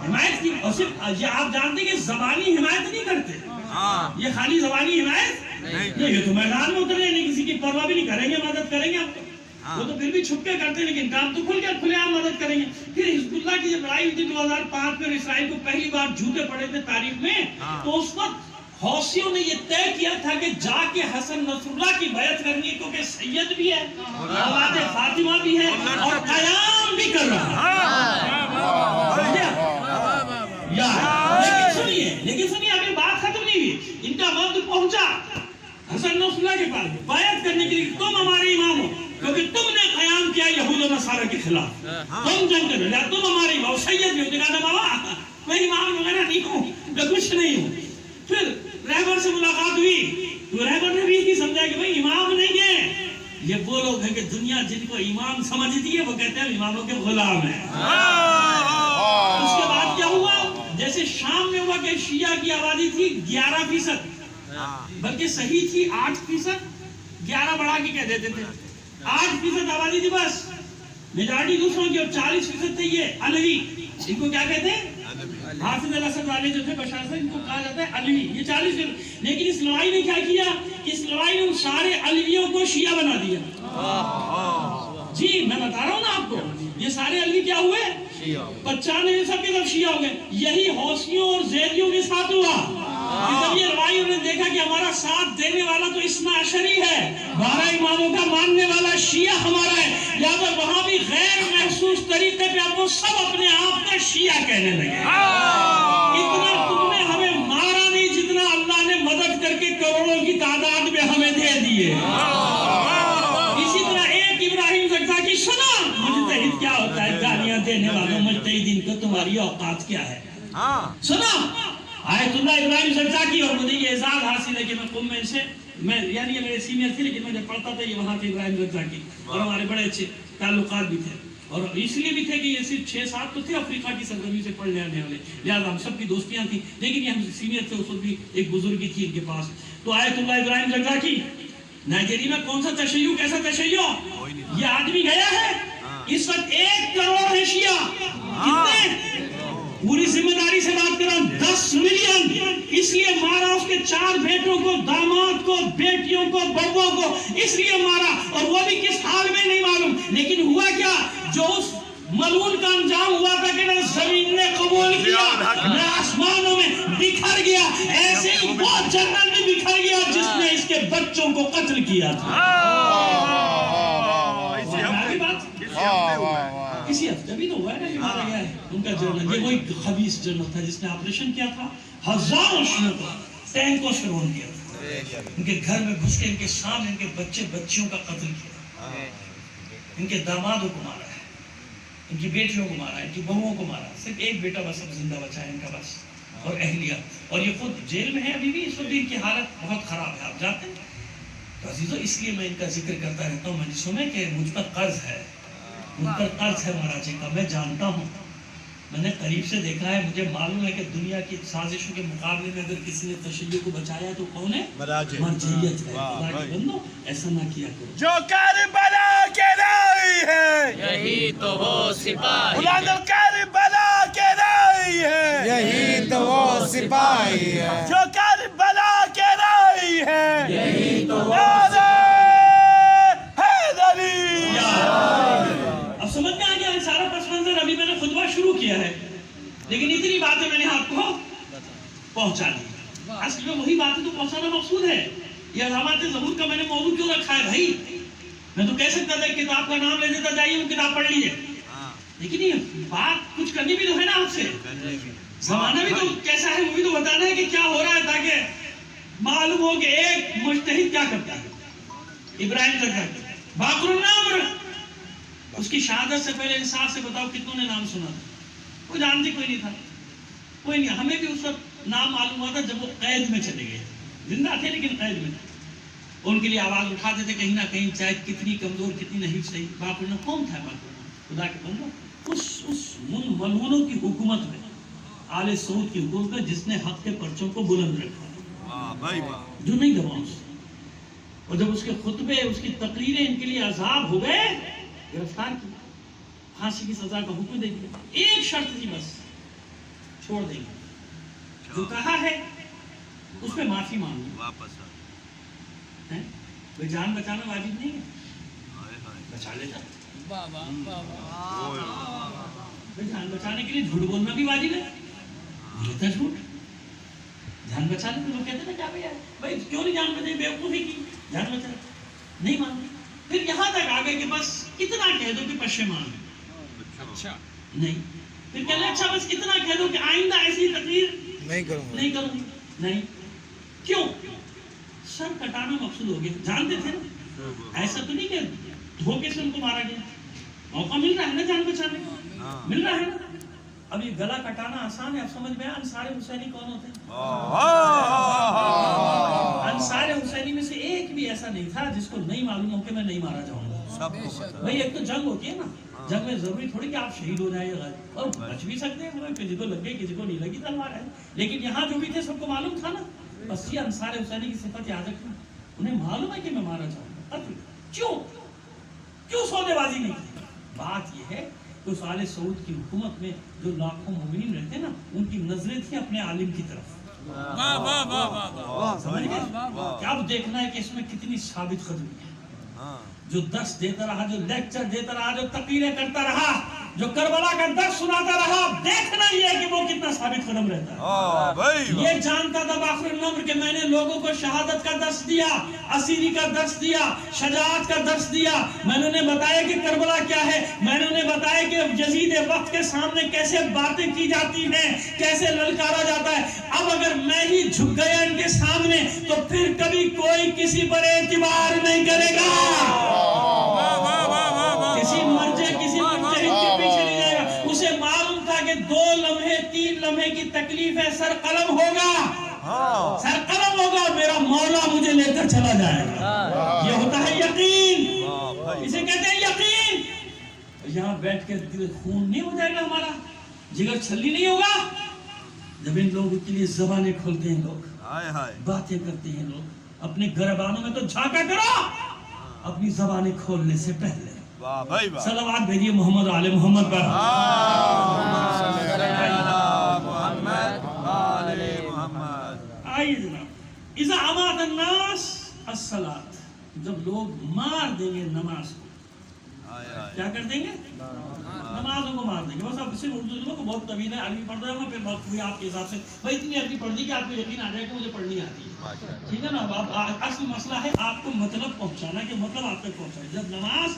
[SPEAKER 1] حمایت کی. اور صرف یہ آپ جانتے ہیں کہ زبانی حمایت نہیں کرتے, یہ خالی زبانی حمایت نہیں, یہ تو میدان میں اترے نہیں, کسی کی پرواہ بھی نہیں کریں گے, مدد کریں گے آپ کو. وہ تو پھر بھی چھپ کے کرتے ہیں, لیکن کام تو کھل گیا, کھلے عام مدد کریں گے. پھر حزب اللہ کی جب لڑائی ہوئی تھی 2005 میں, اسرائیل کو پہلی بار جھوٹے پڑے تھے تاریخ میں, تو اس وقت حوثیوں نے یہ طے کیا تھا کہ جا کے حسن نصر اللہ کی بیعت کرنی ہے, کیونکہ سید بھی ہے, اولاد فاطمہ بھی ہے, اور قیام بھی کر رہا ہے. لیکن سنیے ابھی بات ختم نہیں ہوئی. ان کا وقت پہنچا حسن نصر اللہ کے پاس بیعت کرنے کے لیے, تم ہمارے امام ہو کیونکہ تم نے قیام کیا یہود و نصارہ کے خلاف, تم جنگ کر رہے, تم ہمارے امام. سید بھی ہوتے کہا بابا میں امام وغیرہ نہیں ہوں, میں کچھ نہیں ہوں. پھر رہبر سے ملاقات ہوئی تو رہبر نے بھی یہ سمجھا کہ بھائی امام نہیں ہے, یہ وہ لوگ ہیں کہ دنیا جن کو امام سمجھتی ہے وہ کہتے ہیں اماموں کے غلام ہیں. اس کے بعد کیا ہوا, جیسے شام میں ہوا کہ شیعہ کی آبادی تھی 11%, بلکہ صحیح تھی 8%, 11 بڑھا کے کہہ دیتے تھے, 8% آبادی تھی بس, میجارٹی دوسروں کی, اور 40% تھے یہ علوی. ان کو کیا کہتے ہیں؟ حافظ الاسد والے جو تھے بشار سے, ان کو کہا جاتا ہے علوی. یہ 40%. لیکن اس لڑائی نے کیا کیا, اس لڑائی نے ان سارے علویوں کو شیعہ بنا دیا. جی میں بتا رہا ہوں نا آپ کو, یہ سارے علوی کیا ہوئے, 95 سب کے سب شیعہ ہو گئے. یہی حوثیوں اور زیدیوں کے ساتھ ہوا. جب یہ لڑائی انہوں نے دیکھا کہ ہمارا ساتھ دینے والا تو اثنا عشری ہے, 12 اماموں کا ماننے والا شیعہ ہمارا ہے, لہذا وہاں بھی غیر محسوس طریقے پہ اب وہ سب اپنے آپ کو شیعہ کہنے لگے. اتنا تم نے ہمیں مارا نہیں جتنا اللہ نے مدد کر کے کروڑوں کی تعداد میں ہمیں دے دیے. اسی طرح ایک ابراہیم زکزاکی, سنا مجتہد کیا ہوتا ہے, گالیاں دینے والوں مجتہدین کو تمہاری اوقات کیا ہے, سنا آیت اللہ ابراہیم زکزاکی. اور مجھے یہ اعزاز حاصل ہے کہ میں قم میں سے, میں یعنی یہ میرے سینئر تھے, لیکن میں جب پڑھتا تھا یہ وہاں تھے ابراہیم زکزاکی, اور ہمارے بڑے اچھے تعلقات بھی تھے. اور اس لیے بھی تھے کہ یہ صرف 6-7 تو تھے افریقہ کی سرزمین سے پڑھنے آنے والے, لہٰذا ہم سب کی دوستیاں تھیں, لیکن یہ ہم سینئر تھے, اس وقت بھی ایک بزرگی تھی ان کے پاس. تو آیت اللہ ابراہیم زکزاکی نائجیریا میں کون سا تشیع, کیسا تشیع, یہ آدمی گیا ہے, اس وقت 1 کروڑ ہے شیعہ. کتنے, پوری ذمہ داری سے بات کر رہا ہوں, 10 ملین. اس لیے مارا اس کے 4 بیٹوں کو, داماد کو, بیٹیوں کو, بڑوں کو, اس لیے مارا, اور وہ بھی کس حال میں نہیں معلوم. لیکن ہوا کیا, جو اس ملعون کا انجام ہوا تھا کہ نہ زمین نے قبول کیا نہ آسمانوں میں, بکھر گیا, ایسے ہی وہ جنت میں بکھر گیا جس نے اس کے بچوں کو قتل کیا تھا. اسی ہفتے بھی تو ہوا ہے نا کہ مارا گیا ہے ان کا جنرل. یہ وہی خبیث جنرل تھا جس نے آپریشن کیا تھا, ہزاروں شیعوں کو ٹینکوں سے رون کیا تھا, ان کے گھر میں گھس کے ان کے سامنے ان کے بچے بچیوں کا قتل کیا, ان کے دامادوں کو مارا ہے, ان کی بیٹیوں کو مارا ہے, ان کی بہوؤں کو مارا. صرف ایک بیٹا بس اب زندہ بچا ہے ان کا بس, اور اہلیہ, اور یہ خود جیل میں ہے ابھی بھی. اس وقت ان کی حالت بہت خراب ہے, آپ جانتے ہیں. تو عزیزو اس لیے میں ان کا ذکر کرتا رہتا ہوں مجلسوں میں کہ مجھ پر قرض ہے, مجھ پر قرض ہے مراجع کا. میں جانتا ہوں, میں نے قریب سے دیکھا ہے, مجھے معلوم ہے کہ دنیا کی سازشوں کے مقابلے میں اگر کسی نے تشیع کو بچایا تو کون ہے؟ مرجعیت ہے. خدا کے بندو ایسا نہ کیا کرو.
[SPEAKER 4] جو کربلا کے رائی ہے
[SPEAKER 3] یہی تو وہ سپاہی
[SPEAKER 4] بلند کربلا کے رائی ہے,
[SPEAKER 5] یہی تو وہ سپاہی ہے.
[SPEAKER 4] جو کربلا کے رائی ہے,
[SPEAKER 3] یہی تو وہ
[SPEAKER 4] نعرہ حیدری.
[SPEAKER 1] اب سمجھ میں آ گیا ہے سارا پس منظر. ابھی میں نے خطبہ شروع کیا ہے لیکن اتنی باتیں میں نے آپ کو پہنچا دی. اصل میں وہی باتیں تو پہنچانا مقصود ہے. یہ علامات ظہور کا میں نے موضوع کیوں رکھا ہے بھائی؟ میں تو کہہ سکتا تھا کتاب کا نام لے دیتا, جائیے وہ کتاب پڑھ لیجیے, لیکن یہ بات کچھ کرنی بھی تو ہے نا آپ سے. زمانہ بھی تو کیسا ہے وہ بھی تو بتانا ہے کہ کیا ہو رہا ہے, تاکہ معلوم ہو کہ ایک مجتہد کیا کرتا ہے. ابراہیم زکریا باقر النمر, اس کی شہادت سے پہلے انصاف سے بتاؤ کتنوں نے نام سنا تھا؟ کوئی جانتے کوئی نہیں تھا, کوئی نہیں. ہمیں بھی اس وقت نام معلوم ہوا تھا جب وہ قید میں چلے گئے, زندہ تھے لیکن قید میں تھے. ان کے لیے آواز اٹھاتے تھے کہیں نہ کہیں, چاہے کتنی کمزور کتنی نہیں صحیح. باقر النمر کون تھا؟ باقر النمر خدا کے بندو اس ملعونوں کی حکومت میں, آل سعود کی حکومت میں, جس نے حق کے پرچوں کو بلند رکھا, جو نہیں دبا اس سے. اور جب اس کے خطبے, اس کی تقریریں ان کے لیے عذاب ہو گئے, گرفتار کیا, پھانسی کی سزا کا حکم دے دیا. ایک شرط تھی بس, چھوڑ دیں گے, جو کہا ہے اس پہ معافی مانگو. بھائی جان بچانا واجب نہیں ہے, بچا لیتا. بھائی جان بچانے کے لیے جھوٹ بولنا بھی واجب ہے, بولتا جھوٹ. جان بچانے کے لوگ کہتے ہیں نا کیا بھیا بھائی کیوں نہیں جان بچائی, بیوقوفی کی, جان بچا نہیں مانتے. پھر یہاں تک آ گئے کہ بس اتنا کہہ دو کہ پشیمان ہے.
[SPEAKER 4] اچھا
[SPEAKER 1] نہیں, پھر کہہ لیں اچھا بس اتنا کہہ دو کہ آئندہ ایسی تقریر
[SPEAKER 5] نہیں کروں
[SPEAKER 1] گی. نہیں, کیوں؟ سر کٹانا مقصود ہو گیا. جانتے تھے نا, ایسا تو نہیں کہ دھوکے سے ان کو مارا گیا. موقع مل رہا ہے نا جان بچانے کا, مل رہا ہے نا. اب یہ گلا کٹانا آسان ہے, اب سمجھ میں انصار حسینی کون ہوتے ہیں؟ انصار حسینی میں سے ایک بھی ایسا نہیں تھا جس کو نہیں معلوم ہو کہ میں نہیں مارا جاؤں گا. بھائی ایک تو جنگ ہوتی ہے نا, جنگ میں ضروری تھوڑی کہ آپ شہید ہو جائیں, اور بچ بھی سکتے ہیں, کسی کو لگ گئی کسی کو نہیں لگی تلوار ہے. لیکن یہاں جو بھی تھے سب کو معلوم تھا نا, بس یہ انصار حسینی کی صفت یاد رکھنا, انہیں معلوم ہے کہ میں مارا جاؤں گا. کیوں سودے بازی نہیں کی؟ بات یہ ہے کہ اس آل سعود کی حکومت میں جو لاکھوں مومنین رہتے ہیں نا, ان کی نظریں تھیں اپنے عالم کی طرف. سمجھ گئے؟ کہ اب دیکھنا ہے کہ اس میں کتنی ثابت قدمی ہے. جو درس دیتا رہا, جو لیکچر دیتا رہا, جو تقریریں کرتا رہا, جو کربلا کا درس سناتا رہا, دیکھنا یہ ہے کہ وہ کتنا ثابت قدم رہتا ہے. یہ جانتا تھا باقر النمر کہ میں نے لوگوں کو شہادت کا درس دیا, اسیری کا درس دیا, شجاعت کا درس دیا. میں نے انہیں بتایا کہ کربلا کیا ہے, میں نے انہیں بتایا کہ یزید وقت کے سامنے کیسے باتیں کی جاتی ہیں, کیسے للکارا جاتا ہے. اب اگر میں ہی جھک گیا ان کے سامنے تو پھر کبھی کوئی کسی پر اعتبار نہیں کرے گا. کسی مرجع, کسی مجتہد کے پیچھے نہیں جائے گا. اسے معلوم تھا کہ 2 لمحے 3 لمحے کی تکلیف ہے, سر قلم ہوگا, سر قلم ہوگا, میرا مولا مجھے لے کر چلا جائے گا. یہ ہوتا ہے یقین, اسے کہتے ہیں یقین. یہاں بیٹھ کے دل خون نہیں ہو جائے گا ہمارا, جگر چھلی نہیں ہوگا جب ان لوگوں کے لیے زبانیں کھولتے ہیں لوگ, باتیں کرتے ہیں لوگ. اپنے گربانوں میں تو جھانکا کرو اپنی زبانیں کھولنے سے پہلے. صلوات بھیجیے محمد آل محمد پر. آئیے جناب, اذا امات الناس الصلاۃ, جب لوگ مار دیں گے نماز کو, کیا کر دیں گے؟ نمازوں کو مار دیں گے. بس اب صرف اردو کو بہت طویل ہے, عربی پڑھ رہا ہوں, پھر بات ہوئی آپ کے حساب سے. بھائی اتنی عربی پڑھ دی کہ آپ کو یقین آ جائے کہ مجھے پڑھنی آتی ہے, ٹھیک ہے نا. اب اصل مسئلہ ہے آپ کو مطلب پہنچانا, کہ مطلب آپ تک پہنچائے. جب نماز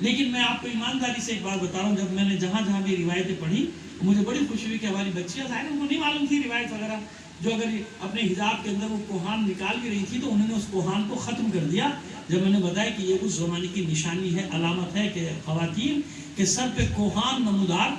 [SPEAKER 1] لیکن میں آپ کو ایمانداری سے ایک بات بتا رہا ہوں، جب میں نے جہاں جہاں بھی روایتیں پڑھی مجھے بڑی خوشی ہوئی کہ ہماری بچیاں ظاہر ان کو نہیں معلوم تھی روایت وغیرہ، جو اگر اپنے حجاب کے اندر وہ کوہان نکال بھی رہی تھی تو انہوں نے اس کوہان کو ختم کر دیا جب میں نے بتایا کہ یہ اس زمانے کی نشانی ہے، علامت ہے کہ خواتین کے سر پہ کوہان نمودار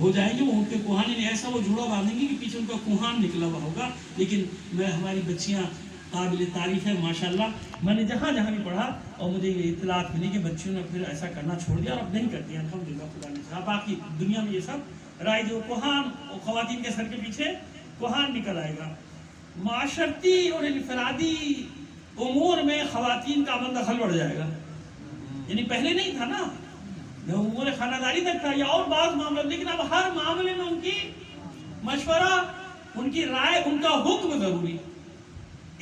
[SPEAKER 1] ہو جائیں گے، وہ ان کے کوہان نے ایسا وہ جوڑا باندھیں گے کہ پیچھے ان کا کوہان نکلا ہوا ہوگا۔ لیکن میں ہماری بچیاں قابل تعریف ہے ماشاءاللہ، میں نے جہاں جہاں بھی پڑھا اور مجھے یہ اطلاعات ملی کہ بچیوں نے پھر ایسا کرنا چھوڑ دیا اور اب نہیں کرتی ہیں الحمدللہ خدا نے چاہا۔ باقی دنیا میں یہ سب رائج و کوہان خواتین کے سر کے پیچھے کوہان نکل آئے گا۔ معاشرتی اور انفرادی امور میں خواتین کا عمل دخل بڑھ جائے گا، یعنی پہلے نہیں تھا نا، امور خانہ داری تک تھا یا اور بعض معاملے، لیکن اب ہر معاملے میں ان کی مشورہ، ان کی رائے، ان کا حکم ضروری۔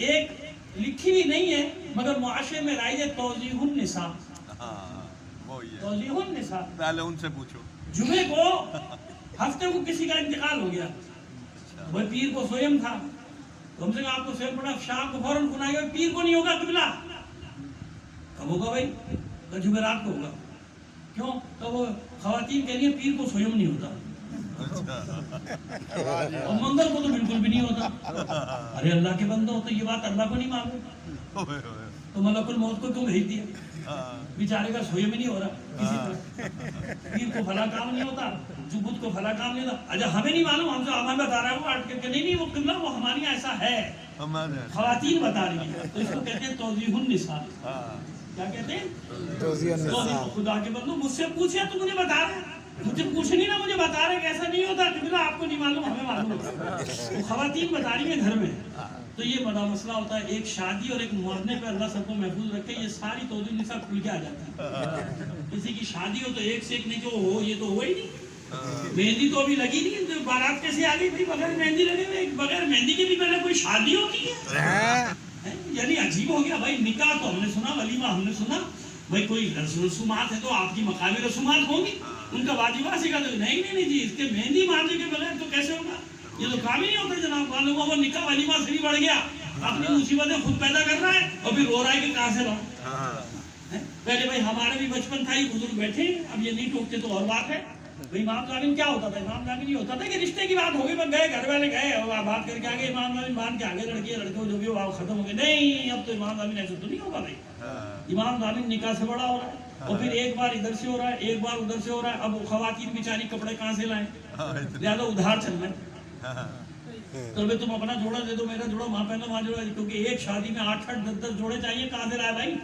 [SPEAKER 1] ایک لکھی بھی نہیں ہے مگر معاشرے میں رائج ہے توضیح النساء، توضیح النساء،
[SPEAKER 2] پہلے ان سے پوچھو۔
[SPEAKER 1] جمعے کو ہفتے کو کسی کا انتقال ہو گیا، وہ پیر کو سویم تھا، کم سے کم آپ کو سویم پڑا، شام کو فوراً سنائے گا پیر کو نہیں ہوگا قبلہ، کب ہوگا بھائی؟ جمعرات کو ہوگا، کیوں؟ تو وہ خواتین کہہ رہی ہیں پیر کو سویم نہیں ہوتا اور منگل کو تو بالکل بھی نہیں ہوتا۔ ارے اللہ کے بندو، تو یہ بات اللہ کو نہیں معلوم تو ملک الموت کو کیوں بھیج دیا؟ بیچارے کا سویم ہی نہیں ہو رہا کسی طرح، پیر کو بھلا کام نہیں ہوتا، بدھ کو بھلا کام نہیں ہوتا۔ اچھا ہمیں نہیں معلوم، ہم سے ہمیں بتا رہا ہے وہ اٹھ کے نہیں وہ قبلہ وہ ہمارے یہاں ایسا ہے، خواتین بتا رہی ہیں، تو اس کو کہتے ہیں توضیح النساء۔ کیا کہتے ہیں؟ توضیح النساء۔ خدا کے بندو مجھ سے پوچھے تو مجھے بتا رہے ہیں، مجھے پوچھنی نہ مجھے بتا رہے کہ ایسا نہیں ہوتا قبلہ، آپ کو نہیں معلوم ہمیں معلوم ہوتا، خواتین بتا رہی ہیں گھر میں۔ تو یہ بڑا مسئلہ ہوتا ہے، ایک شادی اور ایک مرنے پہ اللہ سب کو محفوظ رکھے، یہ ساری توضیح النساء کھل کے آ جاتا ہے۔ کسی کی شادی ہو تو ایک سے ایک نہیں کہ ہو یہ تو ہوا ہی نہیں، مہندی تو ابھی لگی نہیں، تو بارات کیسے آ گئی بھائی بغیر مہندی لگے ہوئے؟ بغیر مہندی کے بھی پہلے کوئی شادی ہوتی ہے؟ یعنی عجیب ہو گیا بھائی، نکاح تو ہم نے سنا، ولیمہ ہم نے سنا، بھائی کوئی رسومات ہے تو آپ کی مقامی رسومات ہوں گی، ان کا واجبات سکھا دو، نہیں جی اس کے مہندی مارنے کے بغیر تو کیسے ہوگا؟ یہ تو کام ہی نہیں ہوتا جناب، معلوم ہو وہ نکاح ولیمہ سے بھی بڑھ گیا، اپنی مصیبتیں خود پیدا کر رہا ہے اور پھر رو رہا ہے کہ کہاں سے لاؤں۔ پہلے بھائی ہمارے بھی بچپن تھا، یہ بزرگ بیٹھے، اب یہ نہیں ٹوکتے تو اور بات ہے۔ امام ضامن کیا ہوتا تھا؟ امام ضامن یہ ہوتا تھا کہ رشتے کی بات ہو گئی، بس گئے گھر والے گئے اور بات کر کے آگے امام ضامن مان کے آگے لڑکی لڑکے جو بھی ہو ختم ہو گئے، نہیں اب تو امام ضامن ایسے تو نہیں ہوگا بھائی، امام ضامن نکاح سے بڑا ہو رہا ہے اور پھر ایک بار ادھر سے ہو رہا ہے ایک بار ادھر سے ہو رہا ہے، اب خواتین بیچاری کپڑے کہاں سے لائیں، لہٰذا ادھار چل رہا ہے، تو تم اپنا جوڑا دے دو، میرا جوڑا وہاں پہنو وہاں جوڑا، کیونکہ ایک شادی میں 8 10 جوڑے چاہیے، کہاں سے لائے بھائی؟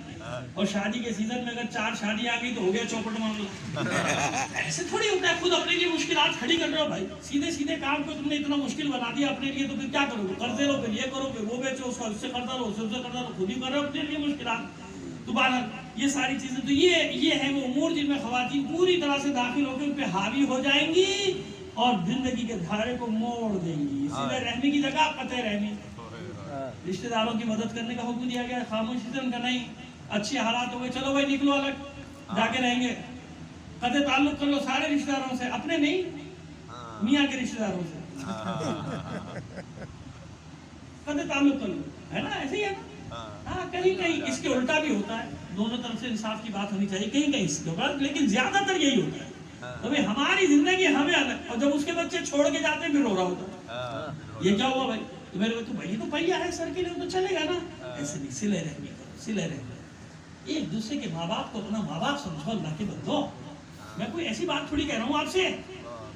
[SPEAKER 1] اور شادی کے سیزن میں اگر 4 شادی آ گئی تو ہو گیا چوپٹ معاملہ۔ ایسے تھوڑی ہوتا ہے، خود اپنے لیے مشکلات کھڑی کر رہے ہو بھائی، سیدھے سیدھے کام کو تم نے اتنا مشکل بنا دیا اپنے لیے، تو پھر کیا کرو گے؟ قرضے لو، پھر یہ کرو، پھر وہ بیچو، اس کا اس سے قرضہ لو، اس سے قرضہ لو، خود ہی کر رہے ہو اپنے لیے مشکلات۔ دوبارہ یہ ساری چیزیں تو یہ ہیں وہ امور جن میں خواتین پوری طرح سے داخل ہو کے ان پہ حاوی ہو جائیں گی اور زندگی کے دھارے کو موڑ دیں گی۔ صلہ رحمی کی جگہ قطع رحمی، رشتہ داروں کی مدد کرنے کا حکم دیا گیا، خاموشی سے ان کا نہیں، اچھے حالات ہو گئے چلو بھائی نکلو الگ جا کے رہیں گے، قطع تعلق کر لو سارے رشتہ داروں سے، اپنے نہیں میاں کے رشتہ داروں سے قطع تعلق کر لو، ہے نا؟ ایسے ہی ہے نا؟ ہاں کہیں کہیں اس کے الٹا بھی ہوتا ہے، دونوں طرف سے انصاف کی بات ہونی چاہیے، کہیں کہیں اس کے بعد، لیکن زیادہ تر یہی ہوتا ہے۔ تو بھائی ہماری زندگی ہمیں الگ، اور جب اس کے بچے چھوڑ کے جاتے ہیں پھر رو رہا ہوتا ہے، یہ کیا ہوا بھائی؟ تو میرے تو بھائی تو پہیا ہے سر کے لیے تو چلے گا نا، ایسے نہیں، صلہ رحمی کرو، صلہ رحمی، ایک دوسرے کے ماں باپ کو اپنا ماں باپ سمجھو، اللہ کے بندو، میں کوئی ایسی بات تھوڑی کہہ رہا ہوں آپ سے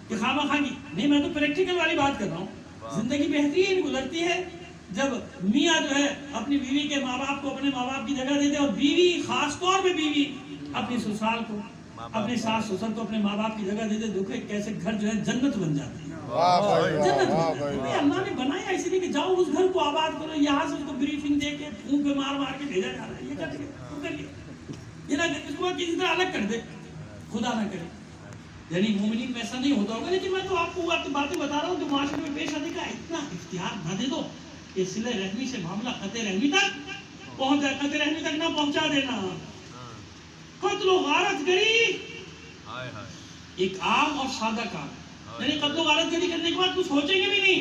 [SPEAKER 1] کہ خواہ مخواہ کی نہیں، میں تو پریکٹیکل والی بات کر رہا ہوں۔ زندگی بہترین گزرتی ہے جب میاں جو ہے اپنی بیوی کے ماں باپ کو اپنے ماں باپ کی جگہ دیتے، اور بیوی خاص طور پہ بیوی اپنی سسرال کو، اپنے ساس سسر کو اپنے ماں باپ کی جگہ دیتے، دیکھو کیسے گھر جو ہے جنت بن جاتی ہے، جنت بن جاتی ہے۔ اللہ نے بنایا اسی لیے کہ جاؤ اس گھر کو آباد کرو، یہاں سے اس کو بریفنگ دے کے پھونک پہ مار مار کے بھیجا جا رہا ہے، یہ کر لیا، یہ نہ اس کو کسی طرح الگ کر دے، خدا نہ کرے۔ یعنی مومنین میں ایسا نہیں ہوتا ہوگا، لیکن میں تو آپ کو باتیں بتا رہا ہوں کہ معاشرے میں پیش آنے کا اتنا اختیار نہ دے دو کہ صلہ رحمی سے معاملہ قطع رحمی تک پہنچ جائے، قطع رحمی تک نہ پہنچا دینا۔ قتل و غارت گری ایک عام اور سادہ کام، یعنی قتل و غارت گری کرنے کے بعد کچھ سوچیں گے بھی نہیں،